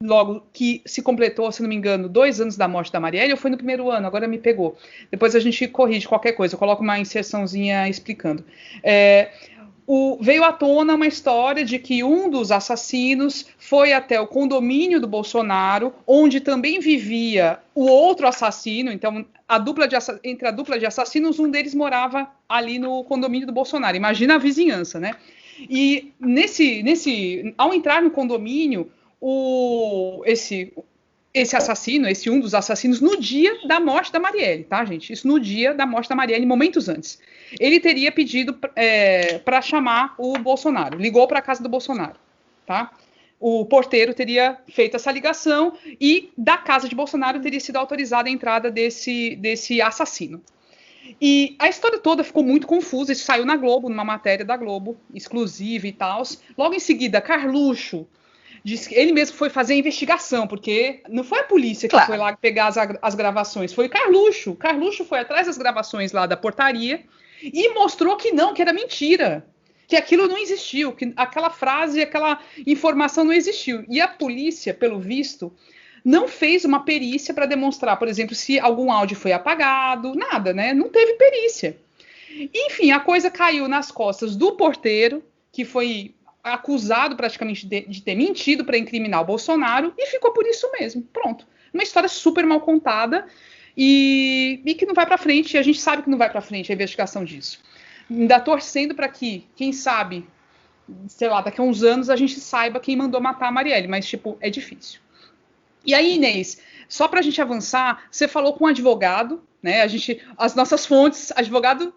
logo que se completou, se não me engano, 2 anos da morte da Marielle, ou foi no primeiro ano, agora me pegou. Depois a gente corrige qualquer coisa, eu coloco uma inserçãozinha explicando. Veio à tona uma história de que um dos assassinos foi até o condomínio do Bolsonaro, onde também vivia o outro assassino. Então, entre a dupla de assassinos, um deles morava ali no condomínio do Bolsonaro. Imagina a vizinhança, né? E ao entrar no condomínio, esse assassino, um dos assassinos, no dia da morte da Marielle, tá, gente? Isso no dia da morte da Marielle, momentos antes. Ele teria pedido para chamar o Bolsonaro, ligou para a casa do Bolsonaro, tá? o porteiro teria feito essa ligação e da casa de Bolsonaro teria sido autorizada a entrada desse assassino. E a história toda ficou muito confusa, isso saiu na Globo, numa matéria da Globo, exclusiva e tal. Logo em seguida, Carluxo disse que ele mesmo foi fazer a investigação, porque não foi a polícia que foi lá pegar as gravações, foi o Carluxo. Carluxo foi atrás das gravações lá da portaria e mostrou que não, que era mentira, que aquilo não existiu, que aquela frase, aquela informação não existiu. E a polícia, pelo visto, não fez uma perícia para demonstrar, por exemplo, se algum áudio foi apagado, nada, né? Não teve perícia. Enfim, a coisa caiu nas costas do porteiro, que foi acusado praticamente de ter mentido para incriminar o Bolsonaro, e ficou por isso mesmo. Pronto. Uma história super mal contada e que não vai para frente, e a gente sabe que não vai para frente a investigação disso. Ainda torcendo para que, quem sabe, sei lá, daqui a uns anos a gente saiba quem mandou matar a Marielle, mas, tipo, é difícil. E aí, Inês, só para a gente avançar, você falou com um advogado, né? As nossas fontes, advogado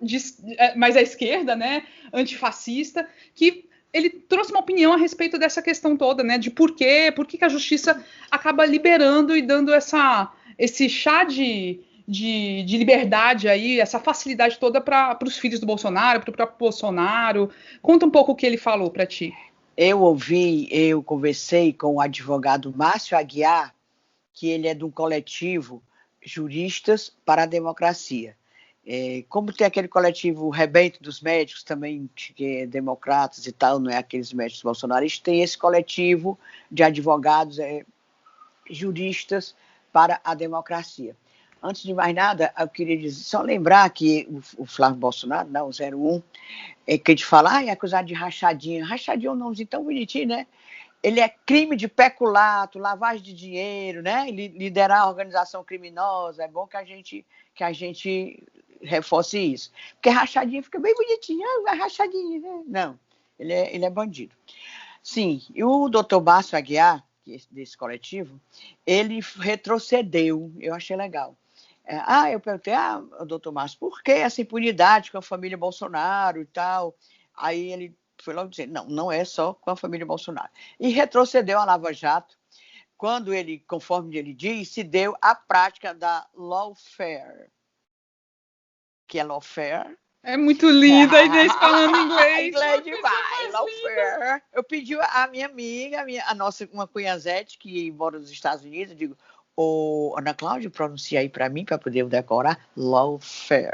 mais à esquerda, né? Antifascista, que ele trouxe uma opinião a respeito dessa questão toda, né? De por que a justiça acaba liberando e dando esse chá de liberdade aí, essa facilidade toda para os filhos do Bolsonaro, para o próprio Bolsonaro. Conta um pouco o que ele falou para ti. Eu conversei com o advogado Márcio Aguiar, que ele é de um coletivo Juristas para a Democracia. Como tem aquele coletivo Rebento dos Médicos, também, que é democratas e tal, não é aqueles médicos bolsonaristas, tem esse coletivo de advogados juristas para a democracia. Antes de mais nada, eu queria dizer, só lembrar que o Flávio Bolsonaro, não, o 01, que a gente fala, é acusado de rachadinha. Rachadinha é um nomezinho tão bonitinho, né? Ele é crime de peculato, lavagem de dinheiro, né? Liderar a organização criminosa. É bom que a gente reforce isso. Porque rachadinha fica bem bonitinho. Vai rachadinha, né? Não, ele é bandido. Sim, e o doutor Márcio Aguiar, desse coletivo, ele retrocedeu. Eu achei legal. Eu perguntei, doutor Márcio, por que essa impunidade com a família Bolsonaro e tal? Aí ele foi logo dizer, não é só com a família Bolsonaro. E retrocedeu a Lava Jato, quando ele, conforme ele diz, se deu a prática da lawfare. Que é lawfare? É muito linda a Inês falando inglês. Inglês demais, lawfare. Eu pedi a minha amiga, uma cunhazete, que mora nos Estados Unidos, eu digo, Ana Cláudia, pronuncia aí para mim, para poder decorar, lawfare.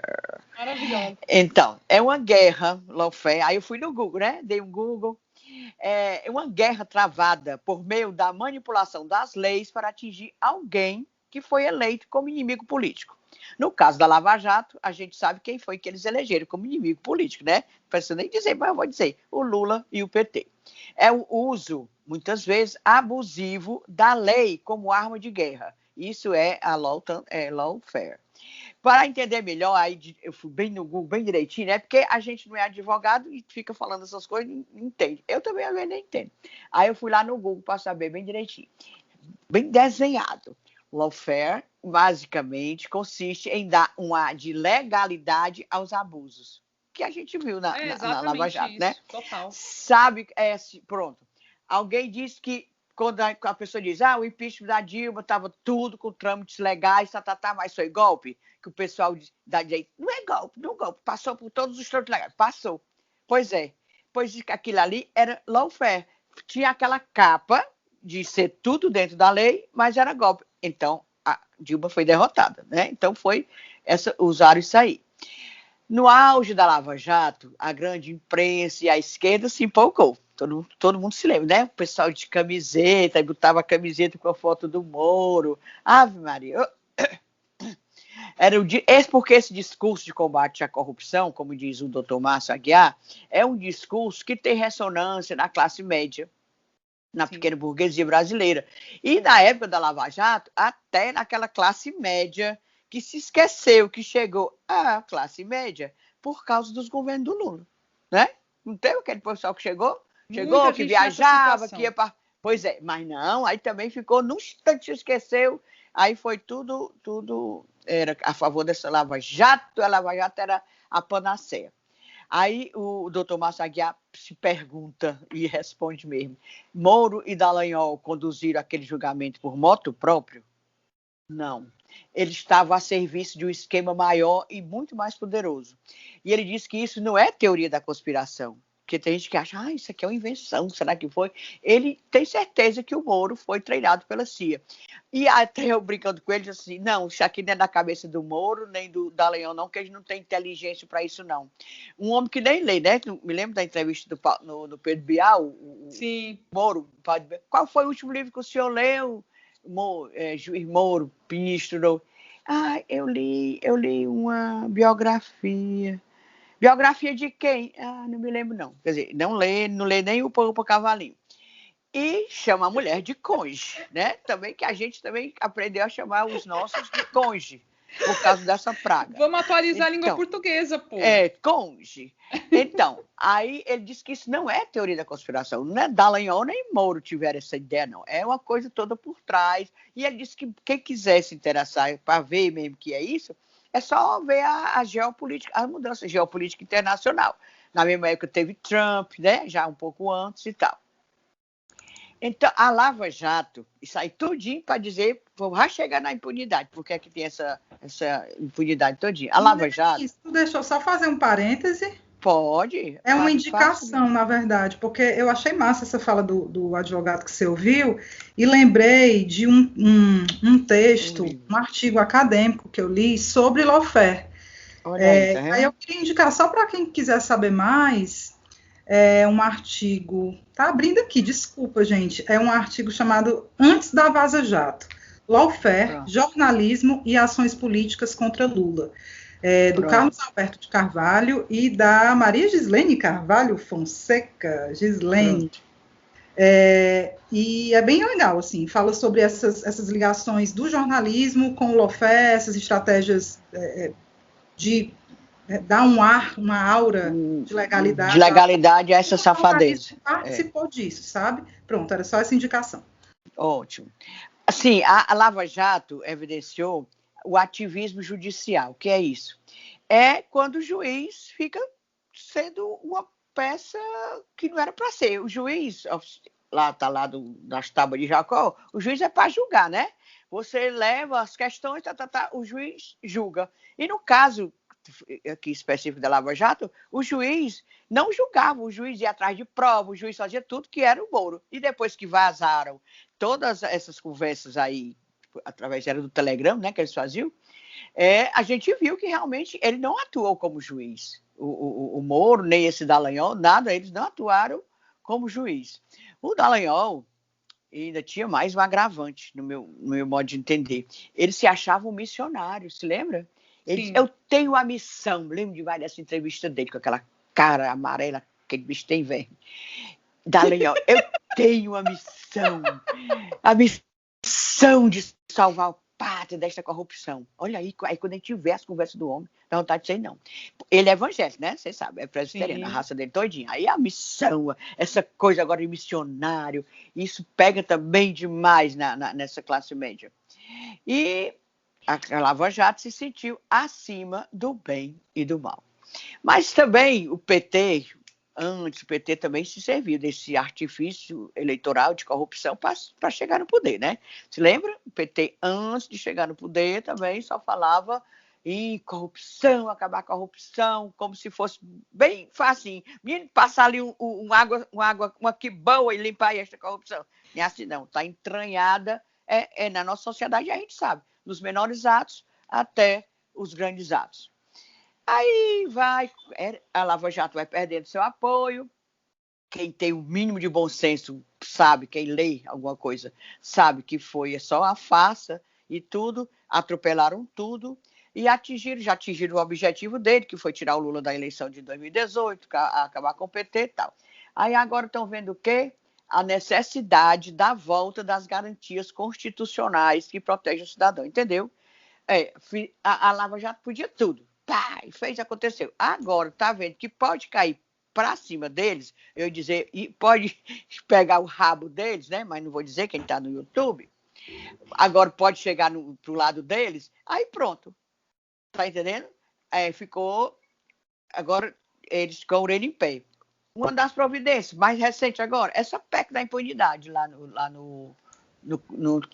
Maravilhoso. Então, é uma guerra, lawfare. Aí eu fui no Google, né? Dei um Google. É uma guerra travada por meio da manipulação das leis para atingir alguém que foi eleito como inimigo político. No caso da Lava Jato, a gente sabe quem foi que eles elegeram como inimigo político, né? Não precisa nem dizer, mas eu vou dizer, o Lula e o PT. É o uso, muitas vezes, abusivo da lei como arma de guerra. Isso é a lawfare. Para entender melhor, aí eu fui bem no Google, bem direitinho, né? Porque a gente não é advogado e fica falando essas coisas e não entende. Eu também às vezes nem entendo. Aí eu fui lá no Google para saber bem direitinho. Bem desenhado. Lawfare, basicamente, consiste em dar um ar de legalidade aos abusos, que a gente viu na Lava Jato, né? Total. Sabe, pronto. Alguém disse que, quando a pessoa diz, o impeachment da Dilma estava tudo com trâmites legais, mas foi golpe, que o pessoal da direita, não é golpe, passou por todos os trâmites legais, passou. Pois aquilo ali era lawfare, tinha aquela capa de ser tudo dentro da lei, mas era golpe. Então, a Dilma foi derrotada, né? Então, usaram isso aí. No auge da Lava Jato, a grande imprensa e a esquerda se empolgou. Todo mundo se lembra, né? O pessoal de camiseta, e botava a camiseta com a foto do Moro. Ave Maria. Porque esse discurso de combate à corrupção, como diz o doutor Márcio Aguiar, é um discurso que tem ressonância na classe média, na pequena burguesia brasileira. E na época da Lava Jato, até naquela classe média que se esqueceu, que chegou à classe média por causa dos governos do Lula, né? Não teve aquele pessoal que chegou, que viajava, que ia para... Pois é, mas não, aí também ficou, num instante esqueceu, aí foi tudo era a favor dessa Lava Jato, a Lava Jato era a panaceia. Aí o doutor Márcio Aguiar se pergunta e responde mesmo: Moro e Dallagnol conduziram aquele julgamento por motu próprio? Não. Ele estava a serviço de um esquema maior e muito mais poderoso. E ele disse que isso não é teoria da conspiração. Porque tem gente que acha, isso aqui é uma invenção, será que foi? Ele tem certeza que o Moro foi treinado pela CIA. E até eu brincando com ele, disse assim, não, isso aqui não é da cabeça do Moro, nem do Dallagnol, não, que eles não têm inteligência para isso, não. Um homem que nem lê, né? Me lembro da entrevista no Pedro Bial, Sim. Moro. Qual foi o último livro que o senhor leu? Juiz Moro, ministro. Eu li uma biografia. Biografia de quem? Não me lembro, não. Quer dizer, não lê nem o Pão para Cavalinho. E chama a mulher de cônjuge, né? Também que a gente também aprendeu a chamar os nossos de cônjuge, por causa dessa praga. Vamos atualizar a língua portuguesa, pô. Cônjuge. Então, aí ele disse que isso não é teoria da conspiração. Não é Dallagnol nem Moro tiveram essa ideia, não. É uma coisa toda por trás. E ele disse que quem quiser se interessar para ver mesmo que é isso, é só ver a geopolítica, a mudança geopolítica internacional. Na mesma época teve Trump, né? Já um pouco antes e tal. Então, a Lava Jato, isso aí tudinho para dizer, vai chegar na impunidade. Por que é que tem essa impunidade todinha? A Lava Jato... Isso, deixa eu só fazer um parêntese. Pode. É uma indicação, na verdade, porque eu achei massa essa fala do advogado que você ouviu e lembrei de um texto, um artigo acadêmico que eu li sobre lawfare. Aí eu queria indicar, só para quem quiser saber mais, um artigo, tá abrindo aqui, desculpa, gente, é um artigo chamado Antes da Vaza Jato, Lawfare, Jornalismo e Ações Políticas contra Lula, do Carlos Alberto de Carvalho e da Maria Gislene Carvalho Fonseca, Gislene. E é bem legal, assim, fala sobre essas ligações do jornalismo com o lawfare, essas estratégias de dar um ar, uma aura de legalidade. De legalidade a essa safadeza. Participou disso, sabe? Pronto, era só essa indicação. Ótimo. Assim, a Lava Jato evidenciou o ativismo judicial. O que é isso? É quando o juiz fica sendo uma peça que não era para ser. O juiz, está lá das tábuas de Jacó, o juiz é para julgar, né? Você leva as questões, o juiz julga. E no caso aqui específico da Lava Jato, o juiz não julgava, o juiz ia atrás de prova, o juiz fazia tudo que era o Moro. E depois que vazaram todas essas conversas aí, através do Telegram, né, que eles faziam, a gente viu que realmente ele não atuou como juiz. O Moro, nem esse Dallagnol, nada, eles não atuaram como juiz. O Dallagnol ainda tinha mais um agravante, no meu modo de entender. Ele se achava um missionário, se lembra? Ele disse, eu tenho a missão, lembro de várias entrevistas dele, com aquela cara amarela, aquele bicho tem verme. Dallagnol, eu tenho a missão de salvar o pátria desta corrupção. Olha aí quando a gente vê as conversas do homem, dá vontade de dizer não. Ele é evangélico, né? Você sabe, é presbiteriano, a raça dele todinha. Aí a missão, essa coisa agora de missionário, isso pega também demais nessa classe média. E a Lava Jato se sentiu acima do bem e do mal. Mas também o PT também se serviu desse artifício eleitoral de corrupção para chegar no poder, né? Se lembra? O PT, antes de chegar no poder, também só falava em corrupção, acabar com a corrupção, como se fosse bem fácil. Menino, passar ali uma que boa e limpar esta corrupção. Não é assim, não. Está entranhada na nossa sociedade, a gente sabe. Dos menores atos até os grandes atos. Aí a Lava Jato vai perdendo seu apoio. Quem tem o mínimo de bom senso sabe, quem lê alguma coisa, sabe que foi só a farsa e tudo, atropelaram tudo e já atingiram o objetivo dele, que foi tirar o Lula da eleição de 2018, acabar com o PT e tal. Aí agora estão vendo o quê? A necessidade da volta das garantias constitucionais que protegem o cidadão, entendeu? A Lava Jato podia tudo, e fez, aconteceu. Agora está vendo que pode cair para cima deles, eu ia dizer, e pode pegar o rabo deles, né? Mas não vou dizer quem está no YouTube. Agora pode chegar para o lado deles, aí pronto. Tá entendendo? Ficou. Agora eles com a orelha em pé. Uma das providências mais recentes agora, essa PEC da impunidade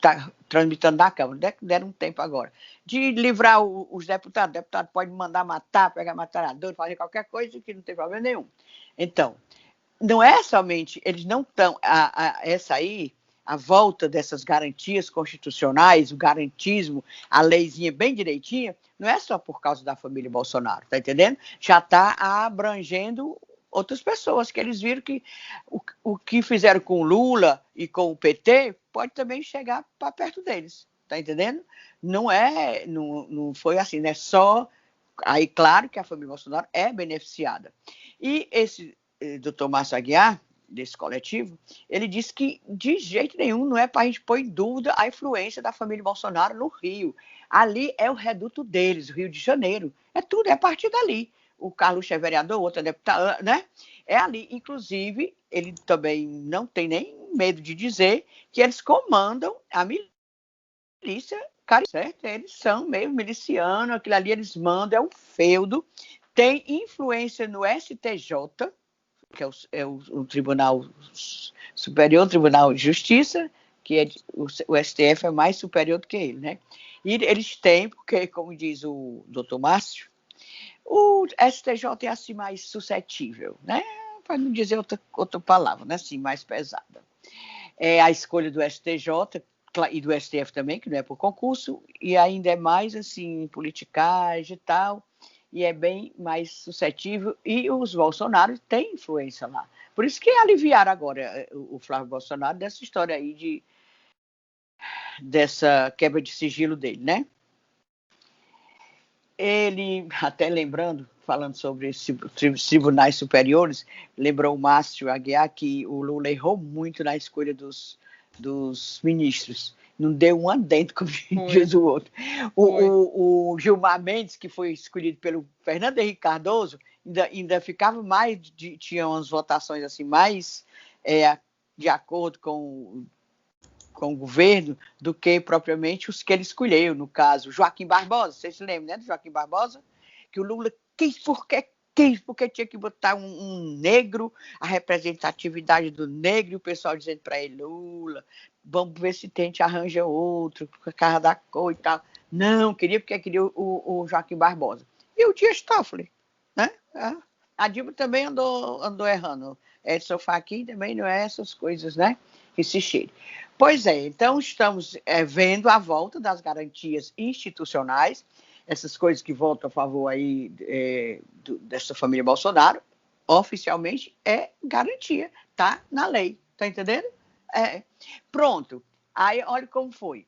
tá tramitando na Câmara, deram um tempo agora, de livrar os deputados. O deputado pode mandar matar, pegar metralhador, fazer qualquer coisa que não tem problema nenhum. Então, não é somente, eles não estão, essa aí, a volta dessas garantias constitucionais, o garantismo, a leizinha bem direitinha, não é só por causa da família Bolsonaro, tá entendendo? Já está abrangendo outras pessoas, que eles viram que o que fizeram com o Lula e com o PT pode também chegar para perto deles, tá entendendo? Não foi assim, né? Só, aí claro que a família Bolsonaro é beneficiada. E esse doutor Márcio Aguiar, desse coletivo, ele disse que de jeito nenhum não é para a gente pôr em dúvida a influência da família Bolsonaro no Rio. Ali é o reduto deles, o Rio de Janeiro. É tudo, é a partir dali. O Carlos é vereador, o outro é deputado, né? É ali. Inclusive, ele também não tem nem medo de dizer que eles comandam a milícia, cara, certo? Eles são meio milicianos, aquilo ali eles mandam, é um feudo. Tem influência no STJ, que é o Tribunal Superior, Tribunal de Justiça, que o STF é mais superior do que ele, né? E eles têm, porque, como diz o doutor Márcio, o STJ é assim mais suscetível, né? Para não dizer outra palavra, né? Assim, mais pesada. É a escolha do STJ e do STF também, que não é por concurso, e ainda é mais assim, politicagem e tal, e é bem mais suscetível, e os Bolsonaro têm influência lá. Por isso que aliviaram agora o Flávio Bolsonaro dessa história aí dessa quebra de sigilo dele, né? Ele, até lembrando, falando sobre tribunais superiores, lembrou o Márcio Aguiar que o Lula errou muito na escolha dos ministros. Não deu um adendo, como diz o outro. O Gilmar Mendes, que foi escolhido pelo Fernando Henrique Cardoso, ainda ficava mais, tinha umas votações assim, mais de acordo com o governo do que propriamente os que ele escolheu, no caso, Joaquim Barbosa, vocês se lembram, né, do Joaquim Barbosa? Que o Lula quis porque tinha que botar um negro, a representatividade do negro, e o pessoal dizendo para ele, Lula, vamos ver se a gente arranja outro, por causa da cor e tal. Não, queria o Joaquim Barbosa. E o Dias Toffoli, né? A Dilma também andou errando. Edson Fachin também não é essas coisas, né? Que se cheire. Pois é, então estamos vendo a volta das garantias institucionais, essas coisas que votam a favor aí dessa família Bolsonaro, oficialmente é garantia, tá na lei, tá entendendo? Pronto, aí olha como foi.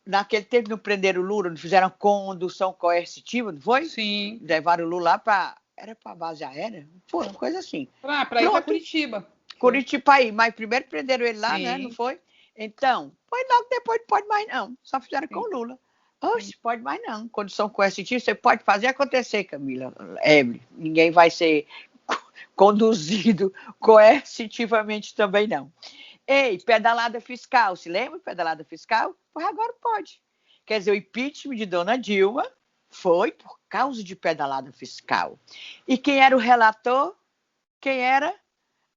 Naquele tempo não prenderam o Lula, não fizeram condução coercitiva, não foi? Sim. Levaram o Lula lá era para a base aérea? Foi uma coisa assim. Para ir para Curitiba. Curitiba aí, mas primeiro prenderam ele lá, Sim. né? Não foi? Então, logo depois não pode mais não. Só fizeram com o Lula. Oxe, pode mais não. Condição coercitiva, você pode fazer acontecer, Camila, Evelyn. Ninguém vai ser conduzido coercitivamente também não. Ei, pedalada fiscal, se lembra? Pedalada fiscal? Pois agora pode. Quer dizer, o impeachment de Dona Dilma foi por causa de pedalada fiscal. E quem era o relator? Quem era?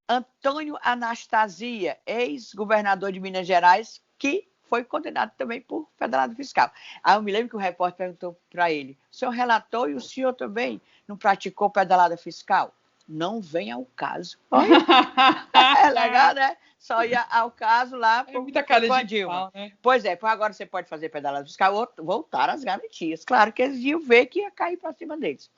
Antônio Anastasia, ex-governador de Minas Gerais, que foi condenado também por pedalada fiscal. Aí eu me lembro que o repórter perguntou para ele, o senhor relator e o senhor também não praticou pedalada fiscal? Não vem ao caso. É legal, né? Só ia ao caso lá com a Dilma. Pau, né? Pois é, agora você pode fazer pedalada fiscal, voltar às garantias. Claro que eles iam ver que ia cair para cima deles.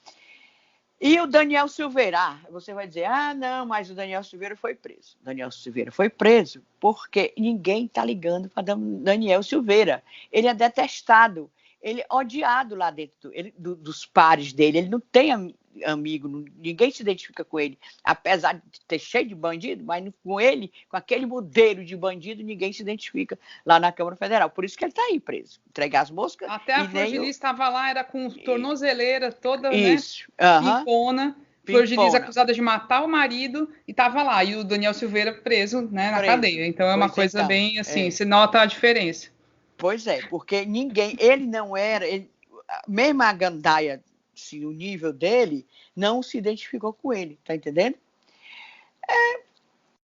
E o Daniel Silveira, você vai dizer, não, mas o Daniel Silveira foi preso. Daniel Silveira foi preso porque ninguém está ligando para Daniel Silveira. Ele é detestado, ele é odiado lá dentro dos pares dele, ele não tem amigo, ninguém se identifica com ele, apesar de ter cheio de bandido, mas com ele, com aquele modelo de bandido, ninguém se identifica lá na Câmara Federal. Por isso que ele está aí preso, entregar as moscas. Até a Flor de Lis estava lá, era com tornozeleira toda, isso, né? Pimpona. Flor de Lis acusada de matar o marido e estava lá. E o Daniel Silveira preso, né, na cadeia. Então é uma coisa bem assim, você nota a diferença. Pois é, porque ele não era, mesmo a gandaia se o nível dele não se identificou com ele, tá entendendo?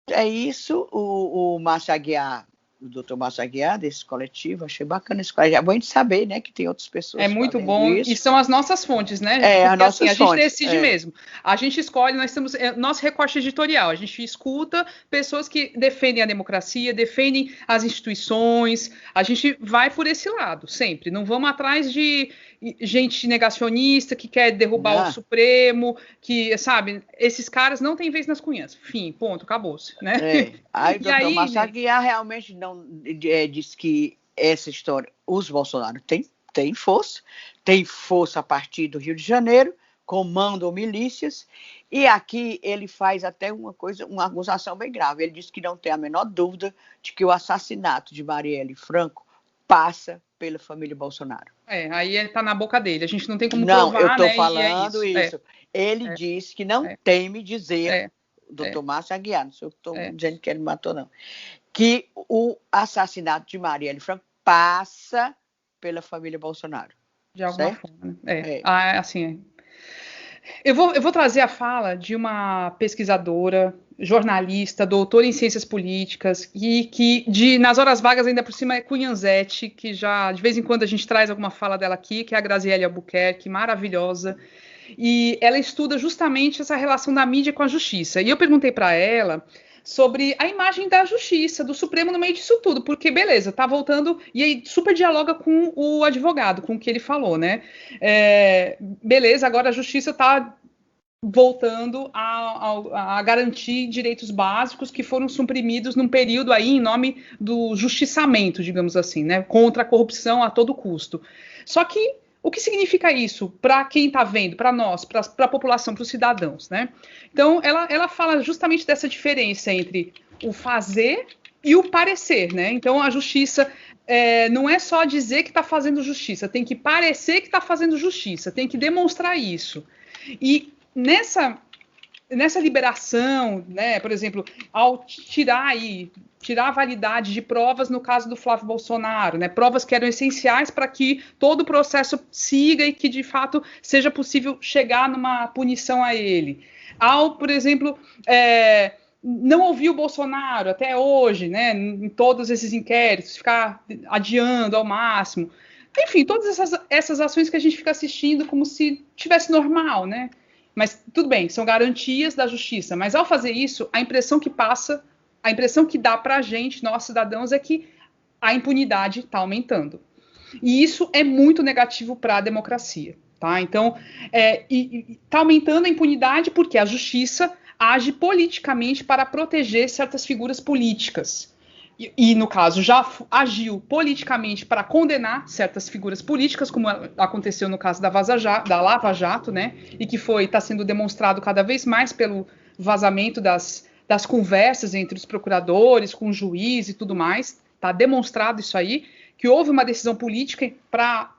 É isso, o Márcio Aguiar, o doutor Márcio Aguiar, desse coletivo, achei bacana esse coletivo. É bom a gente saber, né, que tem outras pessoas É muito fazendo bom, isso. e são as nossas fontes, né? As Porque nossas assim, a gente fontes, decide mesmo. A gente escolhe, nós temos nosso recorte editorial, a gente escuta pessoas que defendem a democracia, defendem as instituições, a gente vai por esse lado, sempre. Não vamos atrás de gente negacionista que quer derrubar o Supremo, que, sabe, esses caras não têm vez nas cunhãs. Fim, ponto, acabou-se, né? Aí o doutor Márcio Aguiar realmente não disse que essa história, os Bolsonaro tem força a partir do Rio de Janeiro, comandam milícias, e aqui ele faz até uma acusação bem grave. Ele disse que não tem a menor dúvida de que o assassinato de Marielle Franco passa pela família Bolsonaro. Aí está na boca dele, a gente não tem como provar, eu estou né? falando isso. Ele disse que não teme dizer, doutor Márcio Aguiar, não sei o que estou dizendo que ele matou, não, que o assassinato de Marielle Franco passa pela família Bolsonaro. De alguma forma, né? Assim, Eu vou trazer a fala de uma pesquisadora, jornalista, doutora em ciências políticas, e que nas horas vagas, ainda por cima, é cunhanzete, que já, de vez em quando, a gente traz alguma fala dela aqui, que é a Graziele Albuquerque, maravilhosa, e ela estuda justamente essa relação da mídia com a justiça. E eu perguntei para ela sobre a imagem da justiça, do Supremo no meio disso tudo, porque, beleza, tá voltando, e aí super dialoga com o advogado, com o que ele falou, né? Beleza, agora a justiça tá voltando a garantir direitos básicos que foram suprimidos num período aí em nome do justiçamento, digamos assim, né? Contra a corrupção a todo custo. Só que o que significa isso para quem está vendo, para nós, para a população, para os cidadãos, né? Então, ela fala justamente dessa diferença entre o fazer e o parecer, né? Então, a justiça não é só dizer que está fazendo justiça, tem que parecer que está fazendo justiça, tem que demonstrar isso. E nessa liberação, né, por exemplo, ao tirar a validade de provas no caso do Flávio Bolsonaro, né, provas que eram essenciais para que todo o processo siga e que, de fato, seja possível chegar numa punição a ele. Ao, por exemplo, não ouvir o Bolsonaro até hoje, né, em todos esses inquéritos, ficar adiando ao máximo. Enfim, todas essas ações que a gente fica assistindo como se tivesse normal, né? Mas tudo bem, são garantias da justiça. Mas ao fazer isso, a impressão que passa, a impressão que dá para a gente, nós cidadãos, é que a impunidade está aumentando. E isso é muito negativo para a democracia. Tá? Então, está aumentando a impunidade porque a justiça age politicamente para proteger certas figuras políticas. E, no caso, já agiu politicamente para condenar certas figuras políticas, como aconteceu no caso da Lava Jato, né? E que está sendo demonstrado cada vez mais pelo vazamento das conversas entre os procuradores, com o juiz e tudo mais. Está demonstrado isso aí, que houve uma decisão política para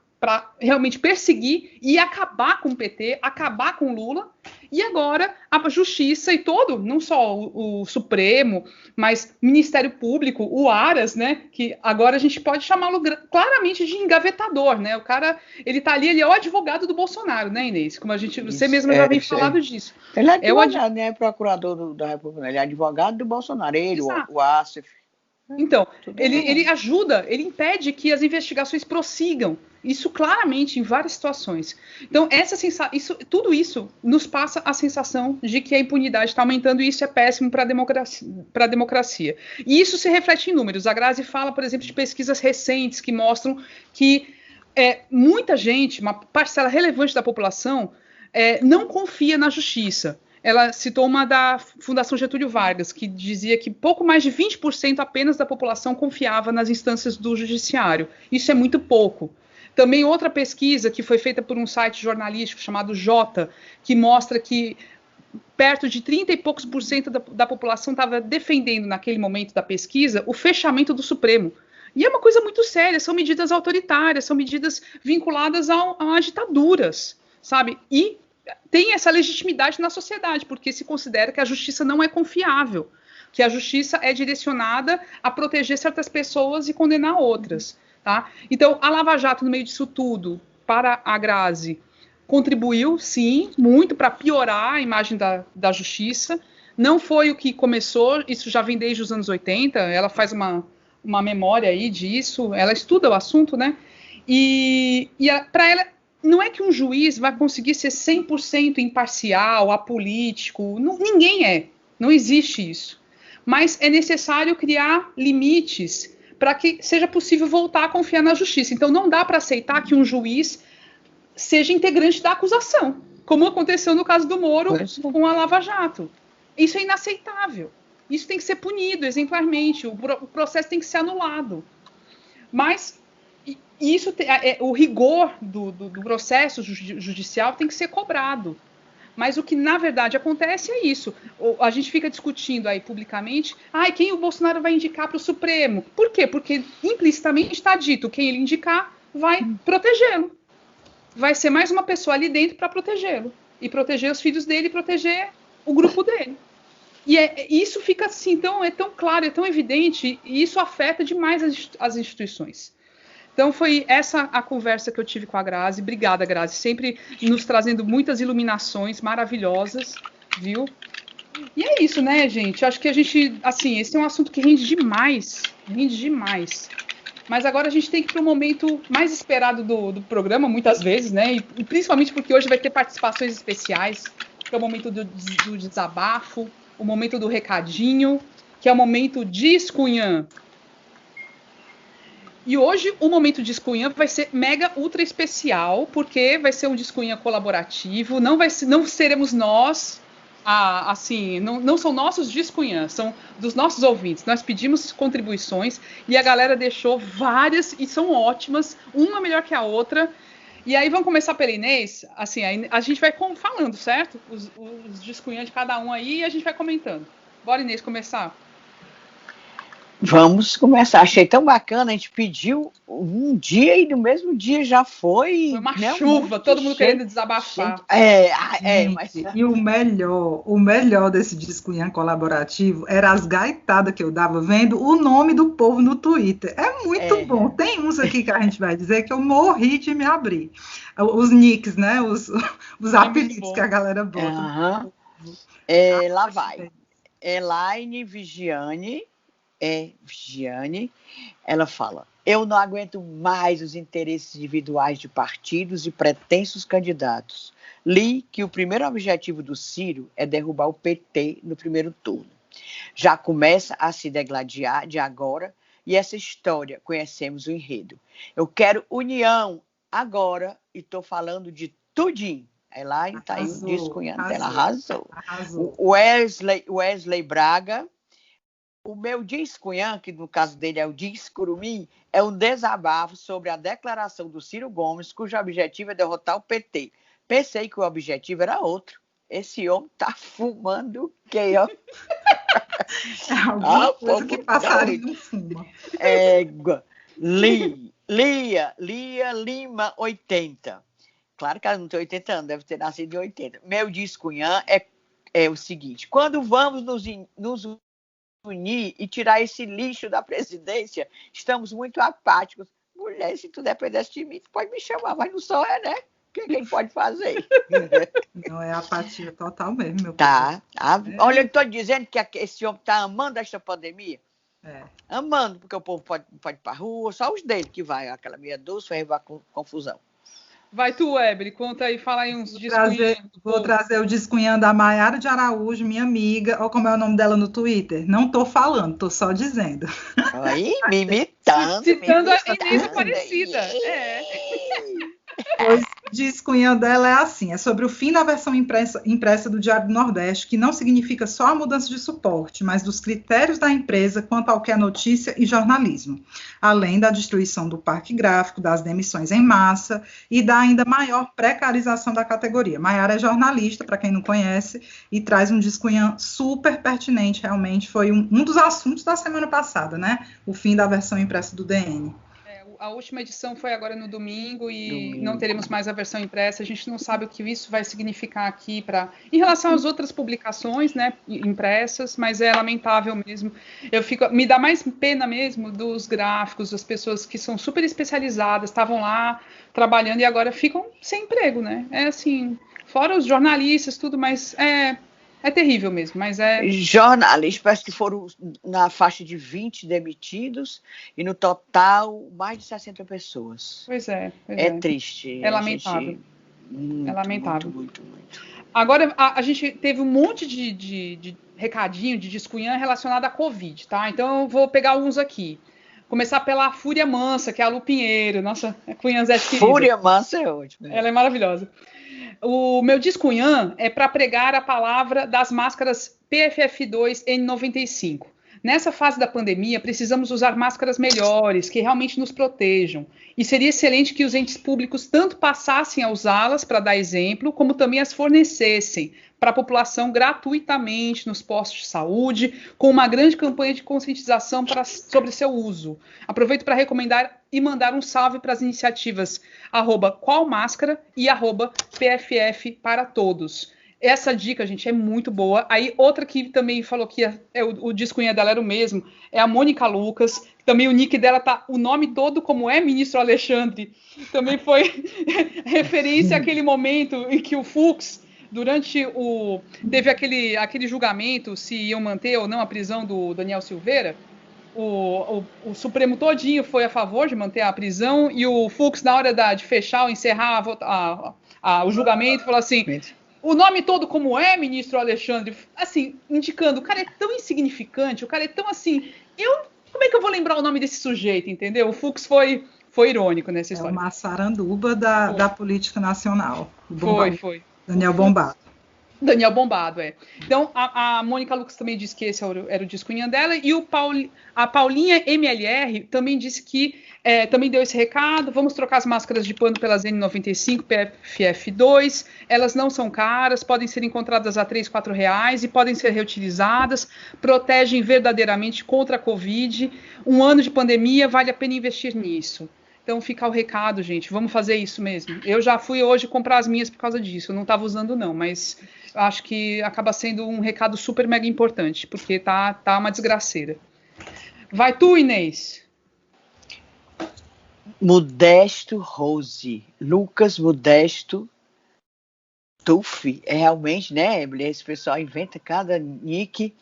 realmente perseguir e acabar com o PT, acabar com o Lula, e agora a justiça e todo, não só o Supremo, mas o Ministério Público, o Aras, né, que agora a gente pode chamá-lo claramente de engavetador, né, o cara, ele tá ali, ele é o advogado do Bolsonaro, né, Inês, como você mesmo já vem falado disso. Ele é advogado, né, procurador da República, ele é advogado do Bolsonaro, ele, o Assef. Então, ele ajuda, ele impede que as investigações prossigam. Isso claramente em várias situações. Então, tudo isso nos passa a sensação de que a impunidade está aumentando e isso é péssimo para a democracia. E isso se reflete em números. A Grazi fala, por exemplo, de pesquisas recentes que mostram que muita gente, uma parcela relevante da população, não confia na justiça. Ela citou uma da Fundação Getúlio Vargas, que dizia que pouco mais de 20% apenas da população confiava nas instâncias do judiciário. Isso é muito pouco. Também outra pesquisa que foi feita por um site jornalístico chamado Jota, que mostra que perto de 30 e poucos por cento da população estava defendendo, naquele momento da pesquisa, o fechamento do Supremo. E é uma coisa muito séria, são medidas autoritárias, são medidas vinculadas a ditaduras, sabe? E tem essa legitimidade na sociedade, porque se considera que a justiça não é confiável, que a justiça é direcionada a proteger certas pessoas e condenar outras. Tá? Então, a Lava Jato, no meio disso tudo, para a Grazi, contribuiu, sim, muito para piorar a imagem da justiça. Não foi o que começou, isso já vem desde os anos 80, ela faz uma memória aí disso, ela estuda o assunto, né? E para ela, não é que um juiz vai conseguir ser 100% imparcial, apolítico, ninguém é, não existe isso. Mas é necessário criar limites para que seja possível voltar a confiar na justiça. Então não dá para aceitar que um juiz seja integrante da acusação, como aconteceu no caso do Moro com a Lava Jato. Isso é inaceitável. Isso tem que ser punido exemplarmente. O processo tem que ser anulado. Mas isso, o rigor do processo judicial tem que ser cobrado. Mas o que, na verdade, acontece é isso. A gente fica discutindo aí publicamente, quem o Bolsonaro vai indicar para o Supremo? Por quê? Porque implicitamente está dito, quem ele indicar vai protegê-lo. Vai ser mais uma pessoa ali dentro para protegê-lo. E proteger os filhos dele e proteger o grupo dele. E isso fica assim, então, é tão claro, é tão evidente, e isso afeta demais as instituições. Então foi essa a conversa que eu tive com a Grazi. Obrigada, Grazi, sempre nos trazendo muitas iluminações maravilhosas, viu? E é isso, né, gente? Acho que a gente, assim, esse é um assunto que rende demais. Mas agora a gente tem que ir para o momento mais esperado do programa, muitas vezes, né? E principalmente porque hoje vai ter participações especiais, que é o momento do desabafo, o momento do recadinho, que é o momento Discunhã. E hoje o momento Discunhã vai ser mega ultra especial, porque vai ser um Discunhã colaborativo, não seremos nós, assim, não são nossos Discunhã, são dos nossos ouvintes. Nós pedimos contribuições e a galera deixou várias e são ótimas, uma melhor que a outra. E aí vamos começar pela Inês, assim, a gente vai falando, certo? Os Discunhã de cada um aí e a gente vai comentando. Bora, Inês, começar? Vamos começar. Achei tão bacana, a gente pediu um dia e no mesmo dia já foi... Foi uma chuva, todo mundo querendo desabafar. Mas... E o melhor desse Discunhã colaborativo era as gaitadas que eu dava vendo o nome do povo no Twitter. É muito bom. Tem uns aqui que a gente vai dizer que eu morri de me abrir. Os nicks, né? Os apelidos que a galera bota. Lá vai. Elaine Vigiane, ela fala: eu não aguento mais os interesses individuais de partidos e pretensos candidatos. Li que o primeiro objetivo do Ciro é derrubar o PT no primeiro turno. Já começa a se degladiar de agora e essa história, conhecemos o enredo. Eu quero união agora e estou falando de tudinho. A Elaine está aí discunhando, ela arrasou. Wesley Braga: o meu Discunhã, que no caso dele é o Discurumim, é um desabafo sobre a declaração do Ciro Gomes, cujo objetivo é derrotar o PT. Pensei que o objetivo era outro. Esse homem tá fumando o quê, ó? Alguma coisa que passarinho não fuma. Lia Lima, 80. Claro que ela não tem 80 anos, deve ter nascido em 80. Meu Discunhã é o seguinte: quando vamos nos unir e tirar esse lixo da presidência, estamos muito apáticos. Mulher, se tu dependesse de mim, tu pode me chamar, mas não só né? O que ele pode fazer? Não, é apatia total mesmo, meu Tá. Olha, eu estou dizendo que esse homem está amando esta pandemia. Amando, porque o povo pode ir para a rua, só os dele que vai, aquela meia dúzia, vai levar confusão. Vai tu, Weber, conta aí, fala aí uns Vou trazer o Discunhã da Maiara de Araújo, minha amiga. Olha como é o nome dela no Twitter. Não tô falando, tô só dizendo. Aí, me imitando. Citando a Inês parecida. Pois o Discunhã dela é assim: é sobre o fim da versão impressa do Diário do Nordeste, que não significa só a mudança de suporte, mas dos critérios da empresa quanto ao que é notícia e jornalismo, além da destruição do parque gráfico, das demissões em massa e da ainda maior precarização da categoria. Maiara é jornalista, para quem não conhece, e traz um Discunhã super pertinente, realmente foi um dos assuntos da semana passada, né? O fim da versão impressa do DN. A última edição foi agora no domingo e não teremos mais a versão impressa. A gente não sabe o que isso vai significar aqui em relação às outras publicações, né, impressas, mas é lamentável mesmo. Me dá mais pena mesmo dos gráficos, das pessoas que são super especializadas, estavam lá trabalhando e agora ficam sem emprego, né? É assim, fora os jornalistas, tudo, mas é terrível mesmo, mas Jornalistas, parece que foram na faixa de 20 demitidos e no total mais de 60 pessoas. Pois é. É triste. É lamentável. Muito, é lamentável. Muito. Agora, a gente teve um monte de recadinho, de discunhã relacionado à Covid, tá? Então eu vou pegar alguns aqui. Começar pela Fúria Mansa, que é a Lu Pinheiro. Nossa, cunhãzete querida. Fúria Mansa é ótima. Ela é maravilhosa. O meu discunhã é para pregar a palavra das máscaras PFF2 N95. Nessa fase da pandemia, precisamos usar máscaras melhores, que realmente nos protejam. E seria excelente que os entes públicos tanto passassem a usá-las para dar exemplo, como também as fornecessem para a população gratuitamente nos postos de saúde, com uma grande campanha de conscientização sobre seu uso. Aproveito para recomendar e mandar um salve para as iniciativas @qualmáscara e @PFF para todos. Essa dica, gente, é muito boa. Aí, outra que também falou que o discunha dela era o mesmo, é a Mônica Lucas. Também o nick dela tá o nome todo como Ministro Alexandre. Também foi referência àquele momento em que o Fux, teve aquele julgamento se iam manter ou não a prisão do Daniel Silveira. O Supremo todinho foi a favor de manter a prisão e o Fux, na hora de fechar ou encerrar o julgamento, falou assim... O nome todo como Ministro Alexandre, assim, indicando, o cara é tão insignificante, o cara é tão assim, como é que eu vou lembrar o nome desse sujeito, entendeu? O Fux foi irônico nessa história. É uma saranduba da política nacional. Foi. Daniel Bombado. Daniel Bombado, Então, a Mônica Lucas também disse que esse era o discunhã dela, e a Paulinha MLR também disse que, também deu esse recado, vamos trocar as máscaras de pano pelas N95, PFF2, elas não são caras, podem ser encontradas a R$3, R$4 e podem ser reutilizadas, protegem verdadeiramente contra a Covid, um ano de pandemia, vale a pena investir nisso. Então fica o recado, gente, vamos fazer isso mesmo. Eu já fui hoje comprar as minhas por causa disso, eu não estava usando não, mas acho que acaba sendo um recado super mega importante, porque tá uma desgraceira. Vai tu, Inês. Modesto Rose, Lucas Modesto Tufi, realmente, né, esse pessoal inventa cada nick.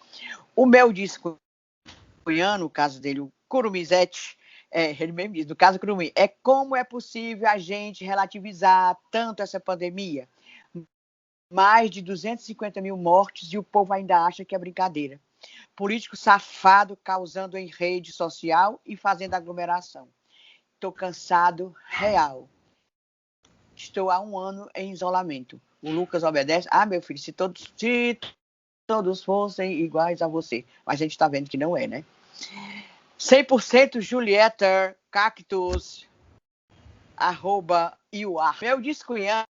O meu disco, no caso dele, o Curumizete, ele mesmo diz, no caso do Curumim, como é possível a gente relativizar tanto essa pandemia? Mais de 250 mil mortes e o povo ainda acha que é brincadeira. Político safado causando em rede social e fazendo aglomeração. Estou cansado, real. Estou há 1 ano em isolamento. O Lucas obedece. Meu filho, se todos fossem iguais a você. Mas a gente está vendo que não é, né? 100% Julieta Cactus @iuar. Meu discunhã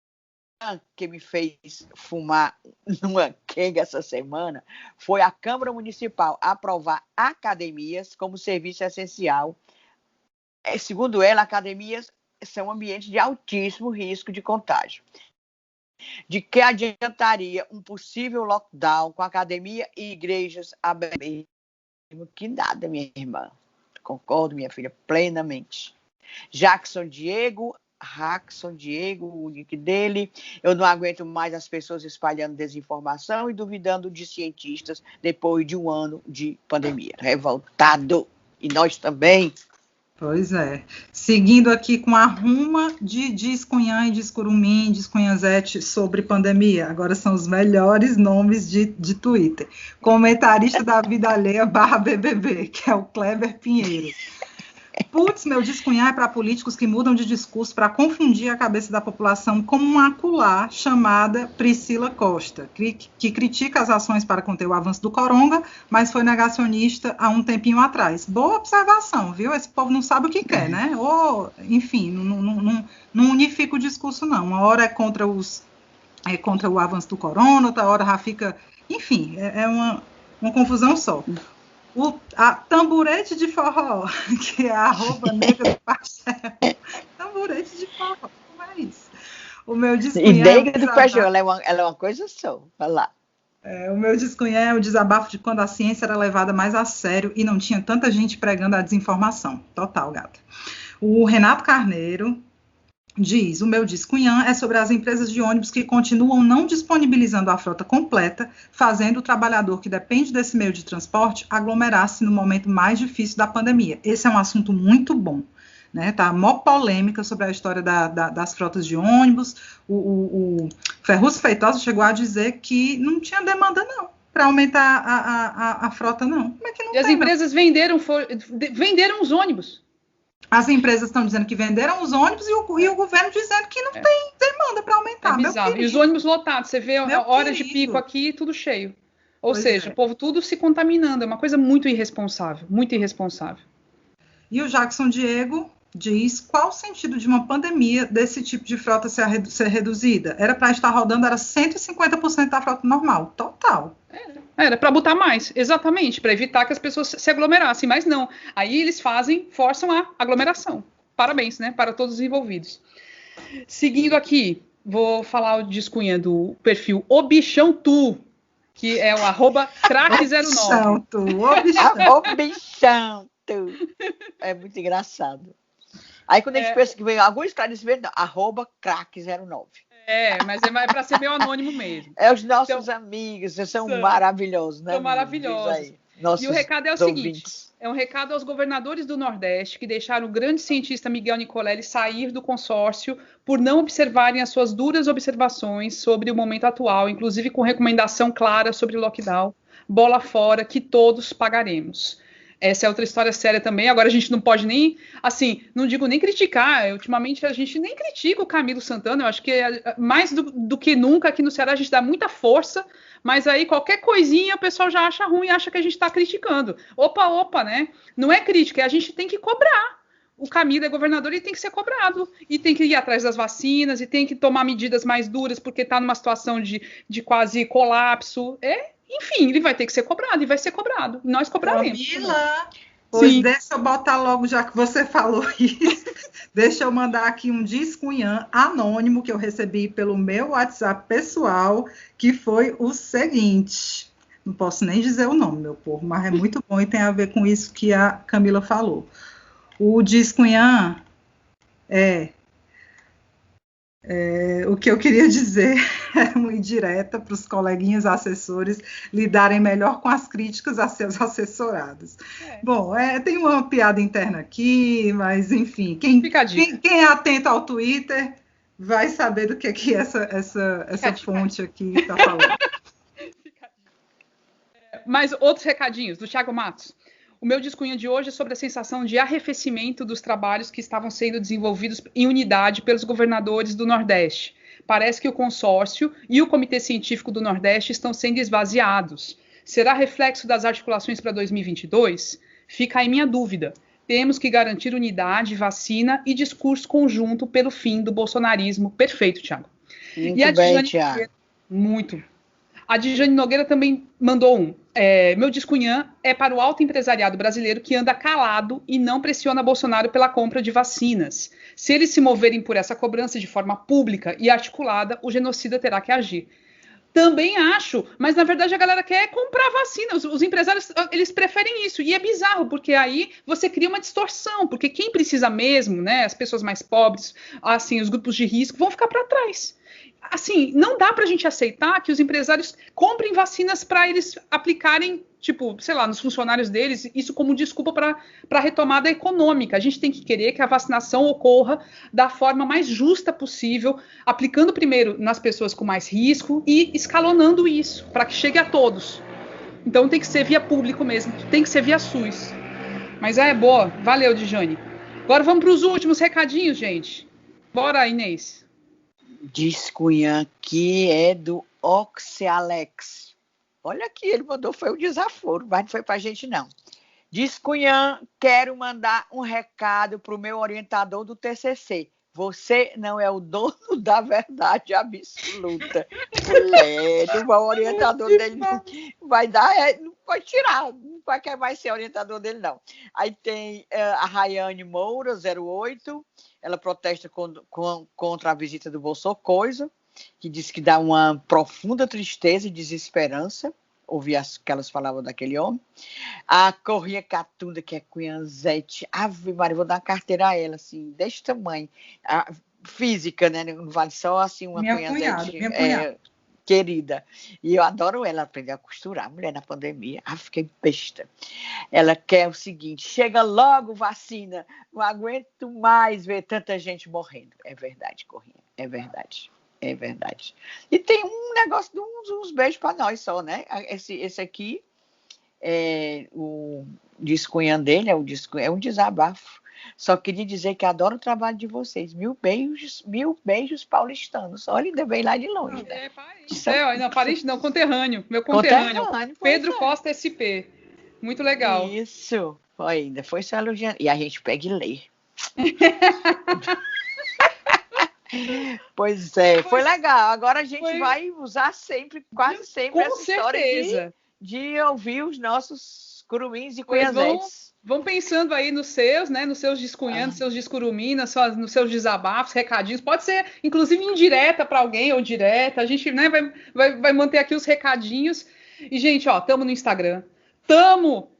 que me fez fumar numa quenga essa semana foi a Câmara Municipal aprovar academias como serviço essencial. Segundo ela, academias são ambientes de altíssimo risco de contágio. De que adiantaria um possível lockdown com academia e igrejas abertas? Que nada, minha irmã. Concordo, minha filha, plenamente. Jackson Diego, o nick dele. Eu não aguento mais as pessoas espalhando desinformação e duvidando de cientistas depois de 1 ano de pandemia. Revoltado. E nós também. Pois é. Seguindo aqui com a ruma de discunhã e discurumim, discunhanzete sobre pandemia. Agora são os melhores nomes de Twitter. Comentarista da Vida Alheia /BBB, que é o Kleber Pinheiro. Putz, meu discunhar é para políticos que mudam de discurso para confundir a cabeça da população como uma aculá chamada Priscila Costa, que critica as ações para conter o avanço do coronga, mas foi negacionista há um tempinho atrás. Boa observação, viu? Esse povo não sabe o que quer, né? Ou, enfim, não unifica o discurso, não. Uma hora é contra o avanço do corona, outra hora já fica... Enfim, é uma confusão só. A tamburete de forró, que é a @negra do pastel. Tamburete de forró, como é isso? O meu descunhado. E negra do pastel, ela é uma coisa só. Vai lá. O meu descunhado é o desabafo de quando a ciência era levada mais a sério e não tinha tanta gente pregando a desinformação. Total, gata. O Renato Carneiro diz: o meu descunhã é sobre as empresas de ônibus que continuam não disponibilizando a frota completa, fazendo o trabalhador que depende desse meio de transporte aglomerar-se no momento mais difícil da pandemia. Esse é um assunto muito bom. Né, tá mó polêmica sobre a história das frotas de ônibus. O Ferruz Feitosa chegou a dizer que não tinha demanda, não, para aumentar a frota, não. Como é que não e as empresas venderam os ônibus. As empresas estão dizendo que venderam os ônibus e o governo dizendo que não tem demanda para aumentar. É bizarro. E os ônibus lotados, você vê horas de pico aqui, tudo cheio. Ou seja, o povo tudo se contaminando. É uma coisa muito irresponsável, muito irresponsável. E o Jackson Diego diz: qual o sentido de uma pandemia desse tipo de frota ser reduzida? Era para estar rodando, era 150% da frota normal, total. Era para botar mais, exatamente, para evitar que as pessoas se aglomerassem, mas não. Aí eles forçam a aglomeração. Parabéns, né, para todos os envolvidos. Seguindo aqui, vou falar o descunha do perfil O Bichão Tu, que é o @crack09. O Bichão Tu. É muito engraçado. Aí quando a gente pensa que vem algum esclarecimento, @crack09. Mas é para ser meio anônimo mesmo. Os nossos amigos, eles são maravilhosos, né? São maravilhosos. E o recado é o seguinte: é um recado aos governadores do Nordeste que deixaram o grande cientista Miguel Nicolelli sair do consórcio por não observarem as suas duras observações sobre o momento atual, inclusive com recomendação clara sobre o lockdown, bola fora, que todos pagaremos. Essa é outra história séria também. Agora a gente não pode nem, assim, não digo nem criticar. Ultimamente a gente nem critica o Camilo Santana. Eu acho que mais do que nunca aqui no Ceará a gente dá muita força, mas aí qualquer coisinha o pessoal já acha ruim e acha que a gente está criticando. Opa, né? Não é crítica, a gente tem que cobrar. O Camilo é governador e tem que ser cobrado. E tem que ir atrás das vacinas, e tem que tomar medidas mais duras, porque está numa situação de quase colapso. Enfim, ele vai ter que ser cobrado e vai ser cobrado. E nós cobraremos. Camila, pois deixa eu botar logo, já que você falou isso, deixa eu mandar aqui um descunhã anônimo que eu recebi pelo meu WhatsApp pessoal, que foi o seguinte. Não posso nem dizer o nome, meu povo, mas é muito bom e tem a ver com isso que a Camila falou. O descunhã o que eu queria dizer é uma indireta para os coleguinhas assessores lidarem melhor com as críticas a seus assessorados. Bom, tem uma piada interna aqui, mas enfim, quem é atento ao Twitter vai saber do que essa fonte aqui está falando. Mas outros recadinhos do Thiago Matos. O meu descunho de hoje é sobre a sensação de arrefecimento dos trabalhos que estavam sendo desenvolvidos em unidade pelos governadores do Nordeste. Parece que o consórcio e o Comitê Científico do Nordeste estão sendo esvaziados. Será reflexo das articulações para 2022? Fica aí minha dúvida. Temos que garantir unidade, vacina e discurso conjunto pelo fim do bolsonarismo. Perfeito, Thiago. Muito bem, Thiago. Muito. A Dijane Nogueira também mandou um. Meu descunhã é para o alto empresariado brasileiro que anda calado e não pressiona Bolsonaro pela compra de vacinas. Se eles se moverem por essa cobrança de forma pública e articulada, o genocida terá que agir. Também acho, mas na verdade a galera quer comprar vacina. Os empresários, eles preferem isso. E é bizarro, porque aí você cria uma distorção, porque quem precisa mesmo, né, as pessoas mais pobres, assim, os grupos de risco, vão ficar para trás. Assim, não dá para a gente aceitar que os empresários comprem vacinas para eles aplicarem, tipo, sei lá, nos funcionários deles, isso como desculpa para a retomada econômica. A gente tem que querer que a vacinação ocorra da forma mais justa possível, aplicando primeiro nas pessoas com mais risco e escalonando isso, para que chegue a todos. Então tem que ser via público mesmo, tem que ser via SUS. Mas boa, valeu, Dijane. Agora vamos para os últimos recadinhos, gente. Bora, Inês. Descunhã que é do Oxialex. Olha aqui, ele mandou, foi um desaforo, mas não foi pra gente não. Descunhã, quero mandar um recado pro meu orientador do TCC. Você não é o dono da verdade absoluta. O orientador dele vai dar pode tirar, não vai querer mais ser orientador dele, não. Aí tem a Rayane Moura, 08, ela protesta contra a visita do Bolsocoisa, que diz que dá uma profunda tristeza e desesperança, ouvir que elas falavam daquele homem. A Corrêa Catunda, que é Cunhanzete, Ave Maria, vou dar uma carteira a ela, assim, desse tamanho, física, né, não vale só assim uma Cunhanzete querida. E eu adoro ela, aprender a costurar, mulher na pandemia. Fiquei besta. Ela quer o seguinte: chega logo vacina, não aguento mais ver tanta gente morrendo. É verdade, Corrêa, é verdade. É verdade. E tem um negócio de uns beijos para nós só, né? Esse aqui, o discunhã dele, é um desabafo. Só queria dizer que adoro o trabalho de vocês. 1000 beijos paulistanos. Olha, ainda bem lá de longe. Né? Paris. Não, Paris não, conterrâneo. Meu conterrâneo. Pedro Costa SP. Muito legal. Isso. Ainda foi só elogiando. E a gente pega e lê. Pois é, foi legal. Agora a gente vai usar sempre, quase sempre, essa história de ouvir os nossos curumins e cunhazetes. Vão pensando aí nos seus, né? Nos seus descunhados, nos seus descuruminas, nos seus desabafos, recadinhos. Pode ser, inclusive, indireta para alguém ou direta. A gente, né, vai manter aqui os recadinhos. E, gente, ó, tamo no Instagram, tamo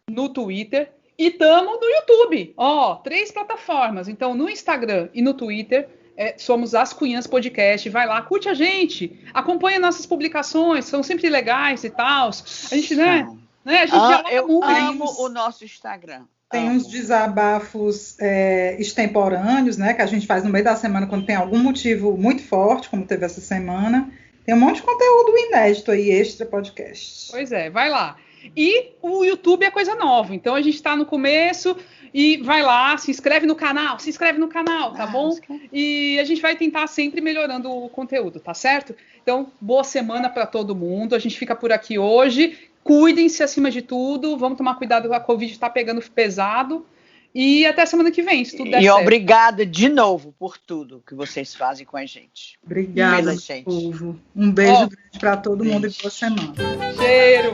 no Twitter e tamo no YouTube. Ó, 3 plataformas. Então, no Instagram e no Twitter, somos As Cunhãs Podcast. Vai lá, curte a gente, acompanha nossas publicações, são sempre legais e tal. A gente, né? A gente eu amo o nosso Instagram. Tem uns desabafos extemporâneos, né? Que a gente faz no meio da semana quando tem algum motivo muito forte, como teve essa semana. Tem um monte de conteúdo inédito aí, extra podcast. Pois é, vai lá. E o YouTube é coisa nova, então a gente está no começo e vai lá, se inscreve no canal, tá bom? E a gente vai tentar sempre melhorando o conteúdo, tá certo? Então, boa semana para todo mundo, a gente fica por aqui hoje. Cuidem-se acima de tudo, vamos tomar cuidado, a Covid está pegando pesado. E até semana que vem, se tudo der certo. E obrigada de novo por tudo que vocês fazem com a gente. Obrigada, gente. Povo. Um beijo grande para todo mundo e boa semana. Cheiro!